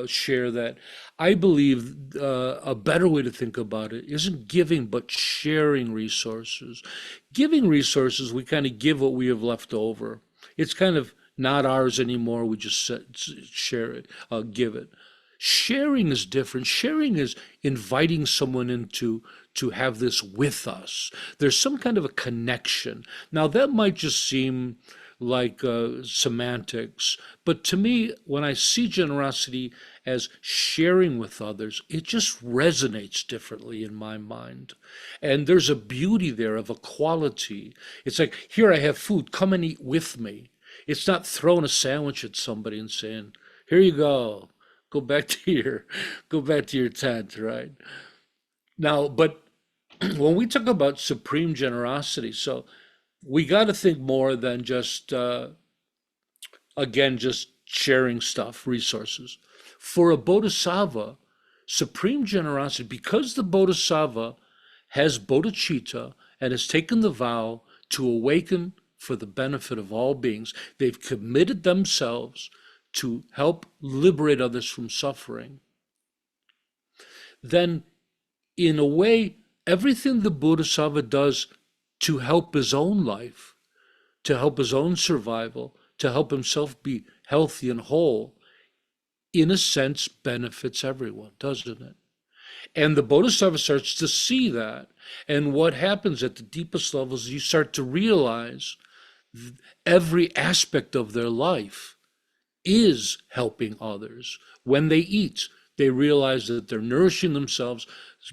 share that I believe a better way to think about it isn't giving, but sharing resources. Giving resources, we kind of give what we have left over. It's kind of not ours anymore. We just share it, give it. Sharing is different. Sharing is inviting someone into to have this with us. There's some kind of a connection. Now that might just seem like semantics, but to me, when I see generosity as sharing with others, it just resonates differently in my mind. And there's a beauty there of a quality. It's like, here I have food, come and eat with me. It's not throwing a sandwich at somebody and saying, here you go, go back to your tent, right? Now, but when we talk about supreme generosity, so we got to think more than just again just sharing stuff, resources. For a bodhisattva, supreme generosity, because the bodhisattva has bodhicitta and has taken the vow to awaken for the benefit of all beings, they've committed themselves to help liberate others from suffering, then in a way, everything the bodhisattva does to help his own life, to help his own survival, to help himself be healthy and whole, in a sense benefits everyone, doesn't it? And the bodhisattva starts to see that. And what happens at the deepest levels, you start to realize every aspect of their life is helping others. When they eat, they realize that they're nourishing themselves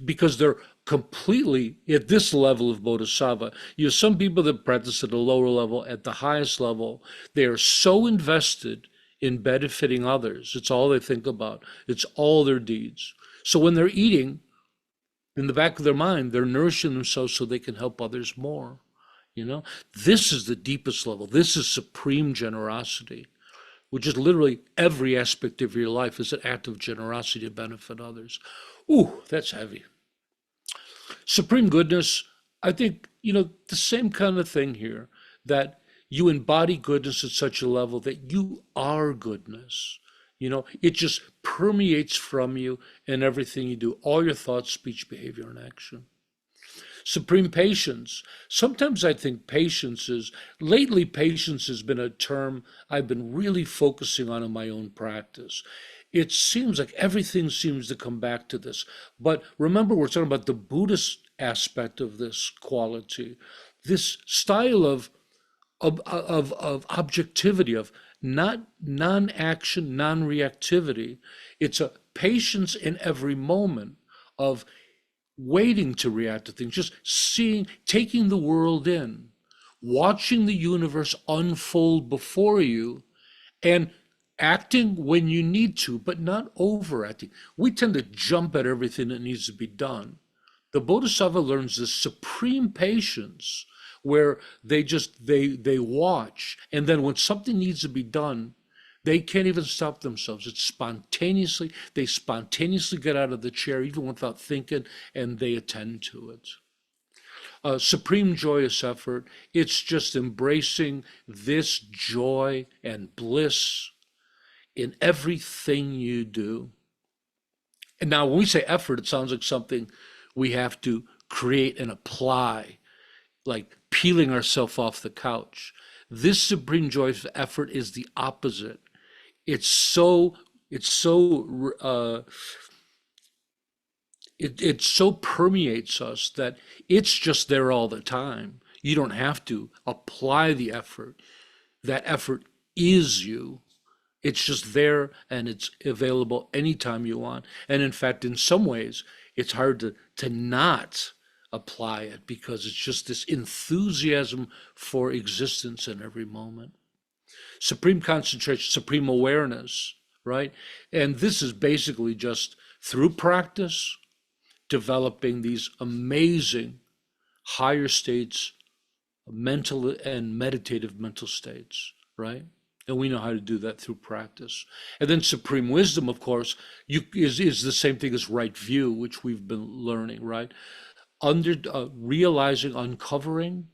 because they're completely at this level of bodhisattva. You have some people that practice at a lower level, at the highest level, they are so invested in benefiting others. It's all they think about. It's all their deeds. So when they're eating, in the back of their mind, they're nourishing themselves so they can help others more. This is the deepest level. This is supreme generosity, which is literally every aspect of your life is an act of generosity to benefit others. Ooh, that's heavy. Supreme goodness, I think, the same kind of thing here, that you embody goodness at such a level that you are goodness. It just permeates from you in everything you do, all your thoughts, speech, behavior, and action. Supreme patience. Sometimes I think lately patience has been a term I've been really focusing on in my own practice. It seems like everything seems to come back to this. But remember, we're talking about the Buddhist aspect of this quality, this style of objectivity, of not non-action, non-reactivity. It's a patience in every moment of waiting to react to things, just seeing, taking the world in, watching the universe unfold before you, and acting when you need to, but not overacting. We tend to jump at everything that needs to be done. The Bodhisattva learns this supreme patience where they watch, and then when something needs to be done, they can't even stop themselves. They spontaneously get out of the chair even without thinking, and they attend to it. Supreme joyous effort, it's just embracing this joy and bliss in everything you do. And now when we say effort, it sounds like something we have to create and apply, like peeling ourselves off the couch. This supreme joyous effort is the opposite. It's so it's so it so permeates us that it's just there all the time. You don't have to apply the effort. That effort is you. It's just there and it's available anytime you want. And in fact, in some ways, it's hard to not apply it because it's just this enthusiasm for existence in every moment. Supreme concentration, supreme awareness, right? And this is basically just through practice, developing these amazing higher states, mental and meditative mental states, right? And we know how to do that through practice. And then supreme wisdom, of course, is the same thing as right view, which we've been learning, right? Realizing, uncovering,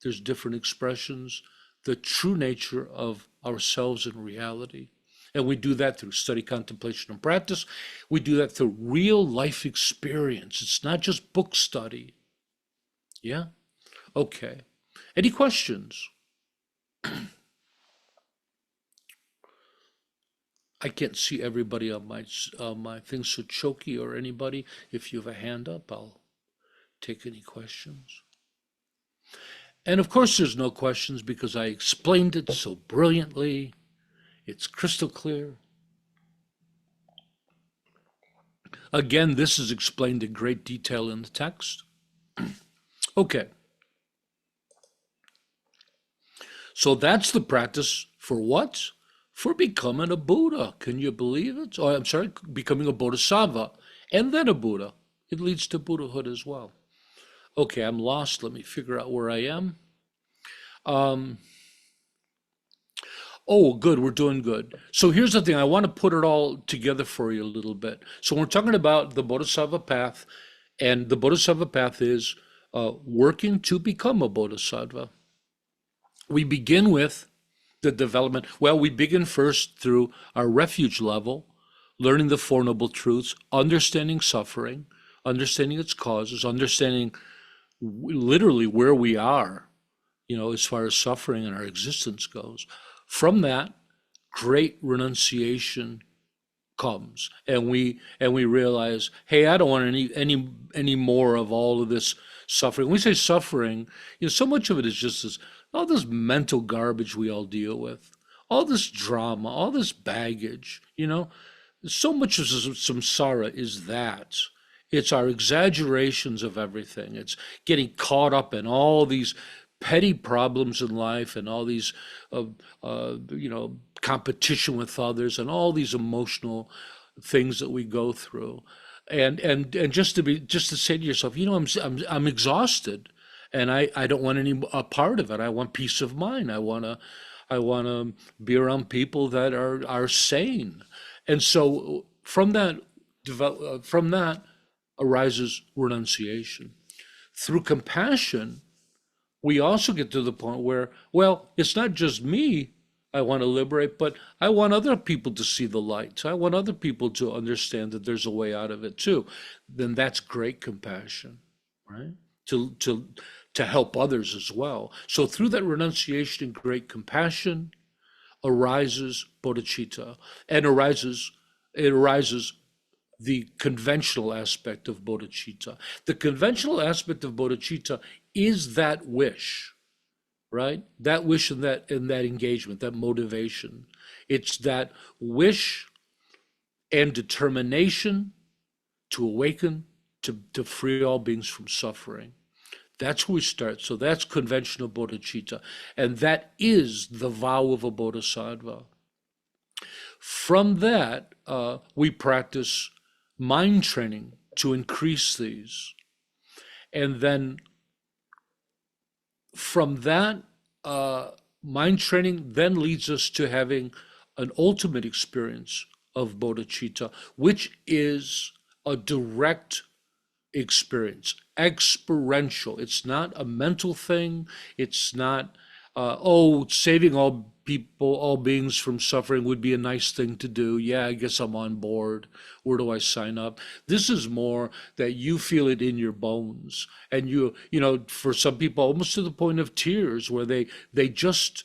there's different expressions, the true nature of ourselves in reality. And we do that through study, contemplation, and practice. We do that through real life experience. It's not just book study. Yeah? Okay. Any questions? I can't see everybody on my thing, so Choki or anybody, if you have a hand up, I'll take any questions. And of course there's no questions because I explained it so brilliantly. It's crystal clear. Again, this is explained in great detail in the text. Okay. So that's the practice for what? For becoming a Buddha. Can you believe it? Oh, I'm sorry, becoming a Bodhisattva and then a Buddha. It leads to Buddhahood as well. Okay, I'm lost. Let me figure out where I am. Oh, good. We're doing good. So here's the thing. I want to put it all together for you a little bit. So we're talking about the Bodhisattva path, and the Bodhisattva path is working to become a Bodhisattva. We begin with the development. Well, we begin first through our refuge level, learning the Four Noble Truths, understanding suffering, understanding its causes, understanding literally where we are, as far as suffering and our existence goes. From that, great renunciation comes, and we realize, hey, I don't want any more of all of this suffering. When we say suffering, so much of it is just all this mental garbage we all deal with, all this drama, all this baggage. So much of samsara is that. It's our exaggerations of everything. It's getting caught up in all these petty problems in life and all these, competition with others and all these emotional things that we go through. And just to say to yourself, I'm exhausted, and I don't want any a part of it. I want peace of mind. I want to be around people that are sane. And so from that arises renunciation. Through compassion, we also get to the point where, well, it's not just me I want to liberate, but I want other people to see the light. I want other people to understand that there's a way out of it too. Then that's great compassion, right? to help others as well. So through that renunciation and great compassion arises bodhicitta, and it arises the conventional aspect of bodhicitta. The conventional aspect of bodhicitta is that wish, right? That wish and that engagement, that motivation. It's that wish and determination to awaken, to free all beings from suffering. That's where we start. So that's conventional bodhicitta. And that is the vow of a bodhisattva. From that, we practice mind training to increase these. And then from that, mind training then leads us to having an ultimate experience of bodhicitta, which is a direct experience, experiential. It's not a mental thing. It's not, saving all people, all beings from suffering would be a nice thing to do. Yeah, I guess I'm on board. Where do I sign up? This is more that you feel it in your bones. And for some people, almost to the point of tears, where they just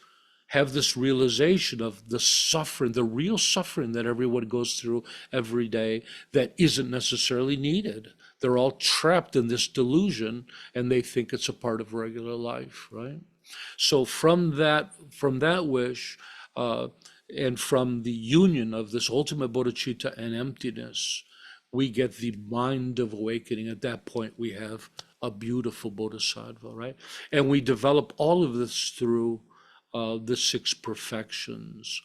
have this realization of the suffering, the real suffering that everyone goes through every day that isn't necessarily needed. They're all trapped in this delusion and they think it's a part of regular life, right? So from that wish and from the union of this ultimate bodhicitta and emptiness, we get the mind of awakening. At that point, we have a beautiful bodhisattva, right? And we develop all of this through the 6 perfections.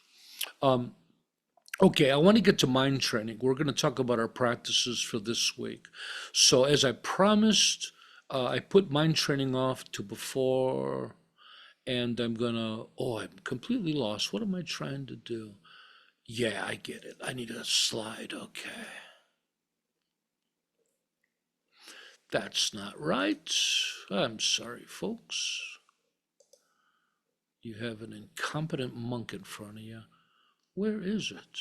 Okay, I want to get to mind training. We're going to talk about our practices for this week. So as I promised, I put mind training off to before, and I'm completely lost. What am I trying to do? Yeah, I get it. I need a slide. Okay. That's not right. I'm sorry, folks. You have an incompetent monk in front of you. Where is it?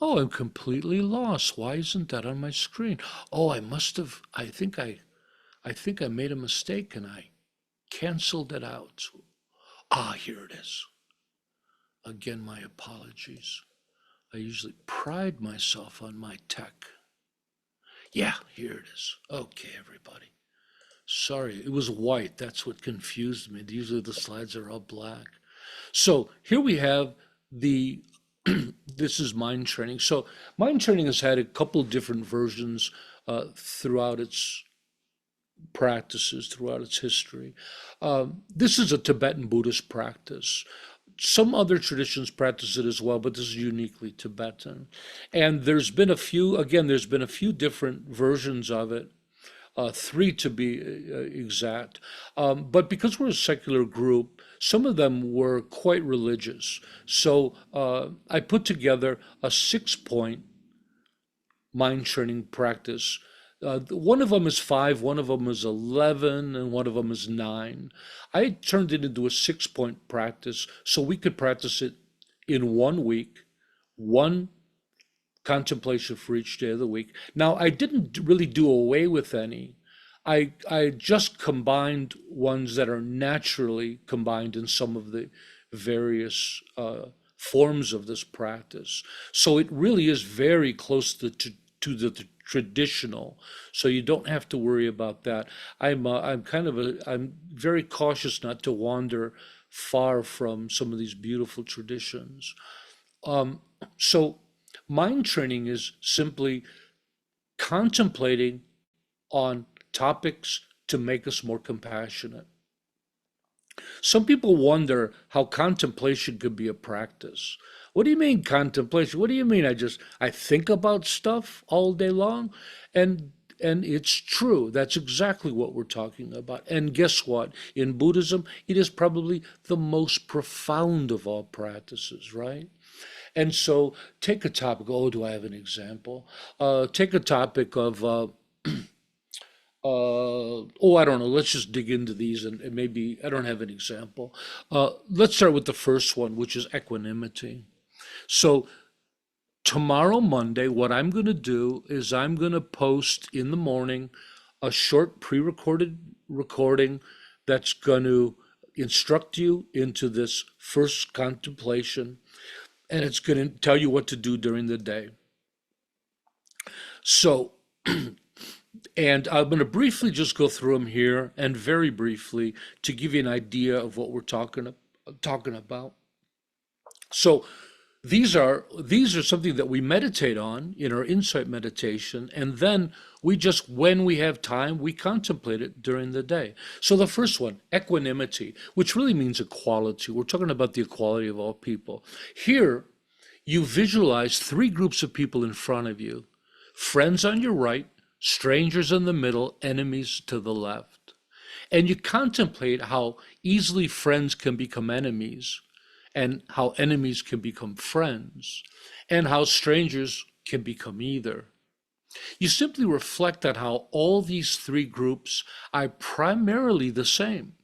Oh, I'm completely lost. Why isn't that on my screen? Oh, I think I made a mistake and I canceled it out. Here it is. Again, my apologies. I usually pride myself on my tech. Yeah, here it is. Okay, everybody. Sorry, it was white. That's what confused me. Usually the slides are all black. So here we have this is mind training. So mind training has had a couple different versions throughout its practices, throughout its history. This is a Tibetan Buddhist practice. Some other traditions practice it as well, but this is uniquely Tibetan. And there's been a few different versions of it. 3 to be exact. But because we're a secular group, some of them were quite religious. So I put together a 6-point mind training practice. One of them is 5, one of them is 11, and one of them is 9. I turned it into a 6-point practice so we could practice it in 1 week, one contemplation for each day of the week. Now, I didn't really do away with any. I just combined ones that are naturally combined in some of the various forms of this practice. So it really is very close to the traditional. So you don't have to worry about that. I'm very cautious not to wander far from some of these beautiful traditions. So mind training is simply contemplating on topics to make us more compassionate. Some people wonder how contemplation could be a practice. What do you mean contemplation? What do you mean I think about stuff all day long? And it's true. That's exactly what we're talking about. And guess what? In Buddhism, it is probably the most profound of all practices, right? And so take a topic. Oh, do I have an example? Take a topic of, I don't know. Let's just dig into these and maybe, I don't have an example. Let's start with the first one, which is equanimity. So tomorrow, Monday, what I'm going to do is I'm going to post in the morning a short pre-recorded recording that's going to instruct you into this first contemplation, and it's going to tell you what to do during the day. So, and I'm going to briefly just go through them here, and very briefly to give you an idea of what we're talking about. So, these are something that we meditate on in our insight meditation, and then we just, when we have time, we contemplate it during the day. So the first one, equanimity, which really means equality. We're talking about the equality of all people. Here, you visualize three groups of people in front of you: friends on your right, strangers in the middle, enemies to the left. And you contemplate how easily friends can become enemies, and how enemies can become friends, and how strangers can become either. You simply reflect on how all these three groups are primarily the same,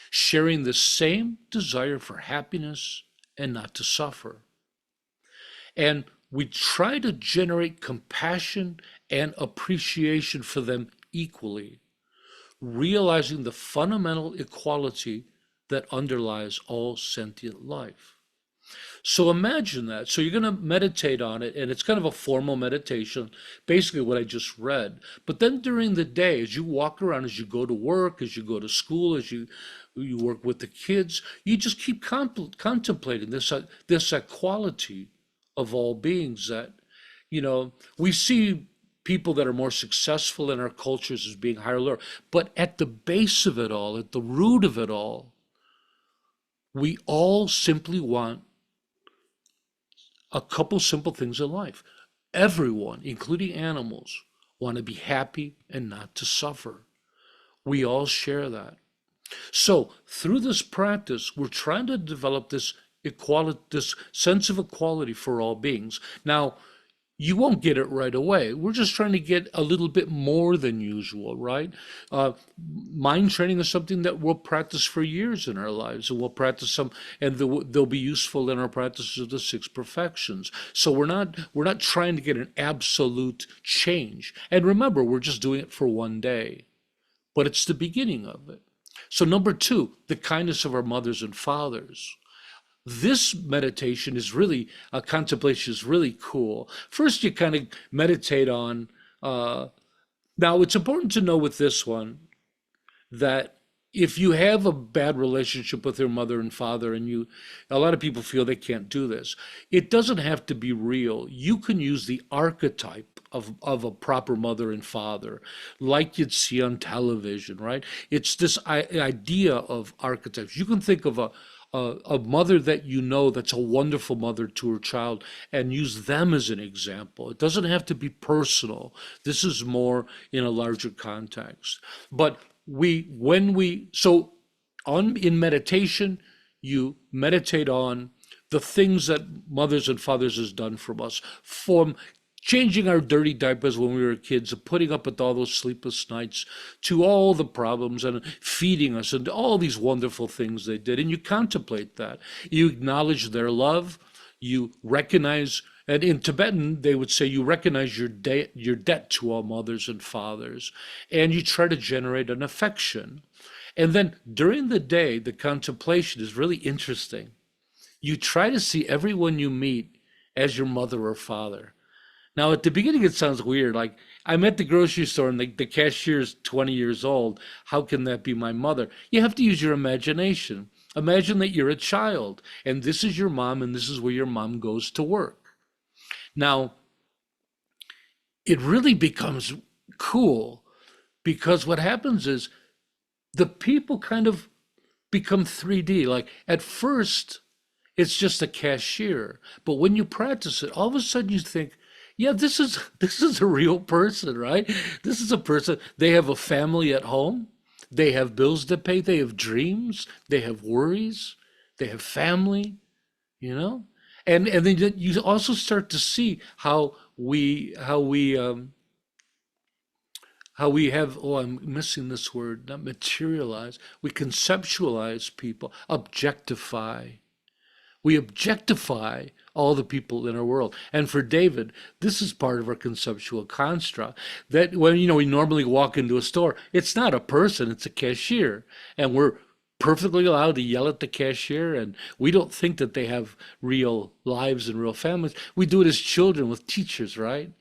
sharing the same desire for happiness and not to suffer. And we try to generate compassion and appreciation for them equally, realizing the fundamental equality that underlies all sentient life. So imagine that. So you're going to meditate on it, and it's kind of a formal meditation, basically what I just read. But then during the day, as you walk around, as you go to work, as you go to school, as you work with the kids, you just keep contemplating this equality of all beings. That, we see people that are more successful in our cultures as being higher or lower, but at the base of it all, at the root of it all, we all simply want a couple simple things in life. Everyone, including animals, want to be happy and not to suffer. We all share that. So through this practice, we're trying to develop this equality, this sense of equality for all beings. Now, you won't get it right away. We're just trying to get a little bit more than usual, right? Mind training is something that we'll practice for years in our lives, and we'll practice some, and they'll be useful in our practices of the six perfections. So we're not trying to get an absolute change. And remember, we're just doing it for one day, but it's the beginning of it. So number two, the kindness of our mothers and fathers. This meditation is really, a contemplation is really cool. First, you kind of meditate on, now it's important to know with this one that if you have a bad relationship with your mother and father, and a lot of people feel they can't do this, it doesn't have to be real. You can use the archetype of a proper mother and father, like you'd see on television, right? It's this idea of archetypes. You can think of a mother that that's a wonderful mother to her child, and use them as an example. It doesn't have to be personal. This is more in a larger context. But in meditation, you meditate on the things that mothers and fathers has done for us, from changing our dirty diapers when we were kids, putting up with all those sleepless nights, to all the problems, and feeding us, and all these wonderful things they did. And you contemplate that. You acknowledge their love. You recognize, and in Tibetan, they would say you recognize your debt to all mothers and fathers, and you try to generate an affection. And then during the day, the contemplation is really interesting. You try to see everyone you meet as your mother or father. Now, at the beginning, it sounds weird. Like, I'm at the grocery store and the cashier's 20 years old. How can that be my mother? You have to use your imagination. Imagine that you're a child, and this is your mom, and this is where your mom goes to work. Now, it really becomes cool, because what happens is the people kind of become 3D. Like, at first, it's just a cashier. But when you practice it, all of a sudden you think, yeah, this is a real person, right? This is a person. They have a family at home. They have bills to pay. They have dreams. They have worries. They have family, you know? And then you also start to see how we have, oh, I'm missing this word, not materialize. We conceptualize people, objectify. We objectify all the people in our world. And for David, this is part of our conceptual construct that when, we normally walk into a store, it's not a person, it's a cashier. And we're perfectly allowed to yell at the cashier, and we don't think that they have real lives and real families. We do it as children with teachers, right?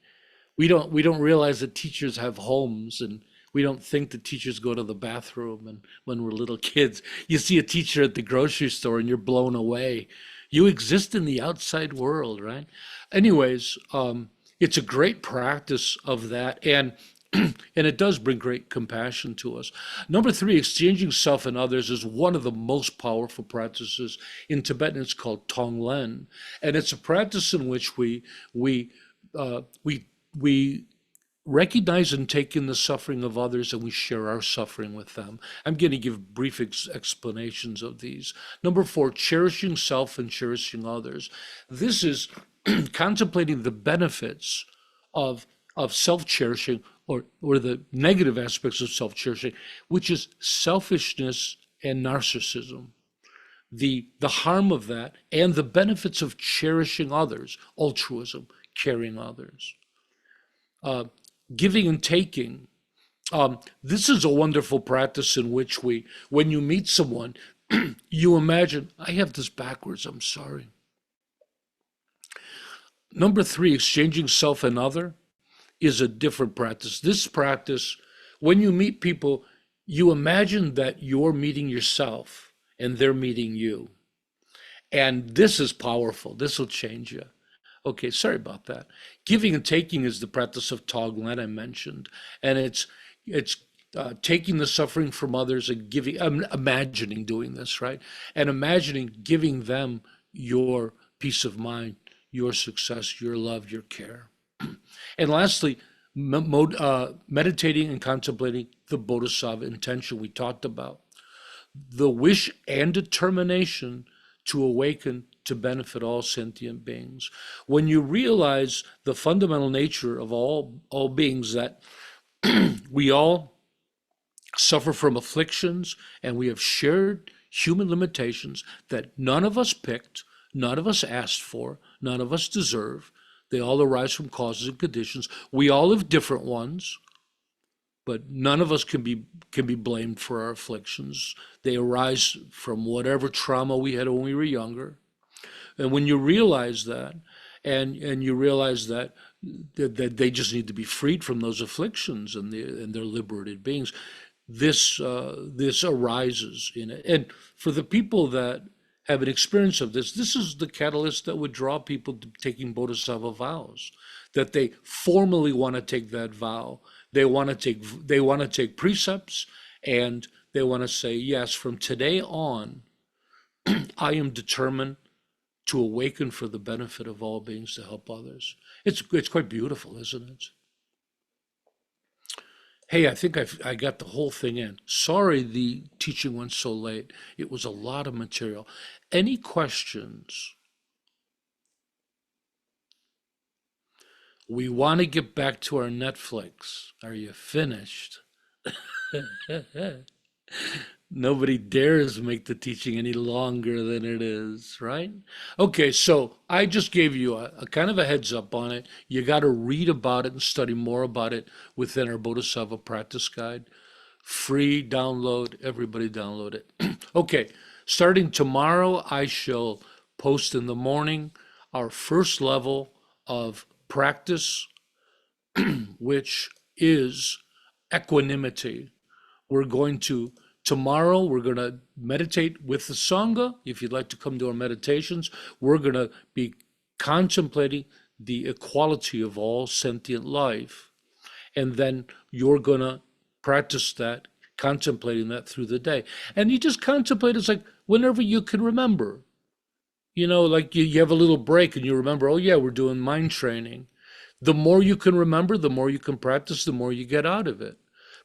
We don't realize that teachers have homes, and we don't think that teachers go to the bathroom. And when we're little kids, you see a teacher at the grocery store and you're blown away. You exist in the outside world, right? Anyways, it's a great practice of that, and and it does bring great compassion to us. Number three, exchanging self and others is one of the most powerful practices in Tibetan. It's called Tonglen, and it's a practice in which we recognize and take in the suffering of others, and we share our suffering with them. I'm going to give brief explanations of these. Number four, cherishing self and cherishing others. This is contemplating the benefits of self-cherishing, or the negative aspects of self-cherishing, which is selfishness and narcissism. The harm of that and the benefits of cherishing others, altruism, caring others. Giving and taking. This is a wonderful practice in which when you meet someone, you imagine, I have this backwards, I'm sorry. Number three, exchanging self and other is a different practice. This practice, when you meet people, you imagine that you're meeting yourself and they're meeting you. And this is powerful. This will change you. Okay, sorry about that. Giving and taking is the practice of Tonglen I mentioned, and it's taking the suffering from others and giving, imagining doing this, right? And imagining giving them your peace of mind, your success, your love, your care. And lastly, meditating and contemplating the Bodhisattva intention we talked about, the wish and determination to awaken to benefit all sentient beings. When you realize the fundamental nature of all beings, that we all suffer from afflictions and we have shared human limitations that none of us picked, none of us asked for, none of us deserve. They all arise from causes and conditions. We all have different ones, but none of us can be blamed for our afflictions. They arise from whatever trauma we had when we were younger. And when you realize that, and you realize that they just need to be freed from those afflictions, and they're liberated beings, this arises in it. And for the people that have an experience of this is the catalyst that would draw people to taking Bodhisattva vows, that they formally want to take that vow. They want to take precepts, and they want to say, yes, from today on, I am determined to awaken for the benefit of all beings, to help others. It's quite beautiful, isn't it? Hey, I think I got the whole thing in. Sorry the teaching went so late. It was a lot of material. Any questions? We want to get back to our Netflix. Are you finished? Nobody dares make the teaching any longer than it is, right? Okay, so I just gave you a kind of a heads up on it. You got to read about it and study more about it within our Bodhisattva practice guide. Free download, everybody download it. Okay, starting tomorrow, I shall post in the morning our first level of practice, which is equanimity. Tomorrow, we're going to meditate with the Sangha. If you'd like to come to our meditations, we're going to be contemplating the equality of all sentient life. And then you're going to practice that, contemplating that through the day. And you just contemplate, it's like whenever you can remember. Like you have a little break and you remember, oh yeah, we're doing mind training. The more you can remember, the more you can practice, the more you get out of it.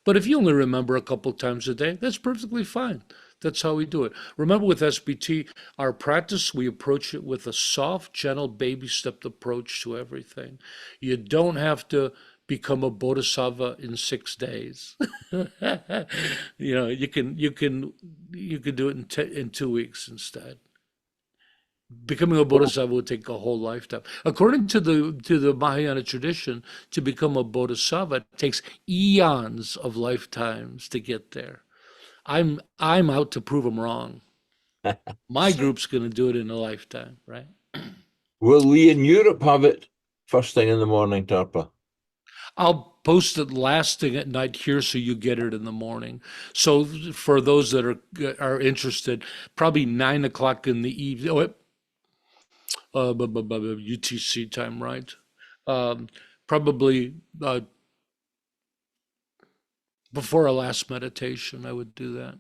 But if you only remember a couple times a day, that's perfectly fine. That's how we do it. Remember, with SBT, our practice, we approach it with a soft, gentle, baby-stepped approach to everything. You don't have to become a bodhisattva in 6 days. You can do it in 2 weeks instead. Becoming a Bodhisattva would take a whole lifetime. According to the Mahayana tradition, to become a Bodhisattva, it takes eons of lifetimes to get there. I'm out to prove them wrong. My group's going to do it in a lifetime, right? Will we in Europe have it first thing in the morning, Tarpa? I'll post it last thing at night here so you get it in the morning. So for those that are interested, probably 9 o'clock in the evening, UTC time, right? Probably before our last meditation, I would do that.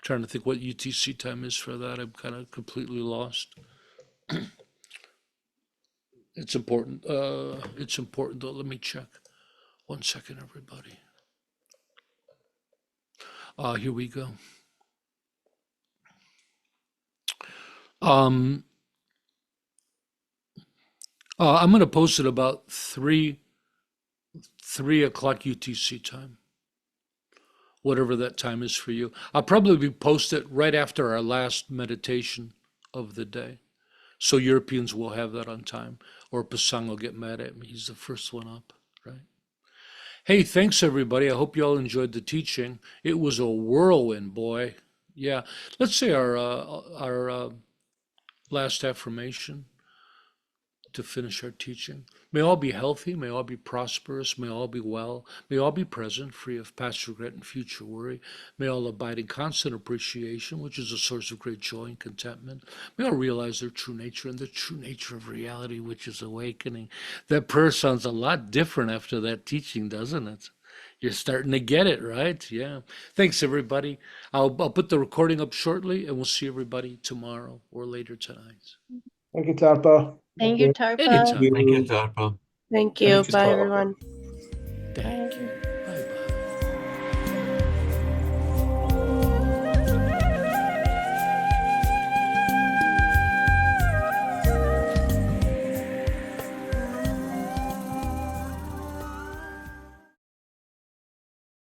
Trying to think what UTC time is for that. I'm kind of completely lost. It's important. It's important though. Let me check. 1 second, everybody. Here we go. I'm going to post it about 3 o'clock UTC time, whatever that time is for you. I'll probably post it right after our last meditation of the day. So Europeans will have that on time, or Pasang will get mad at me. He's the first one up, right? Hey, thanks everybody. I hope you all enjoyed the teaching. It was a whirlwind, boy. Yeah. Let's say our last affirmation to finish our teaching. May all be healthy, may all be prosperous, may all be well, may all be present, free of past regret and future worry. May all abide in constant appreciation, which is a source of great joy and contentment. May all realize their true nature and the true nature of reality, which is awakening. That prayer sounds a lot different after that teaching, doesn't it? You're starting to get it, right? Yeah. Thanks, everybody. I'll put the recording up shortly, and we'll see everybody tomorrow or later tonight. Thank you, Tarpa. Thank you, Tarpa. Anytime. Thank you, Tarpa. Thank you. Thank you, Bye, Tarpa. everyone. Thank you.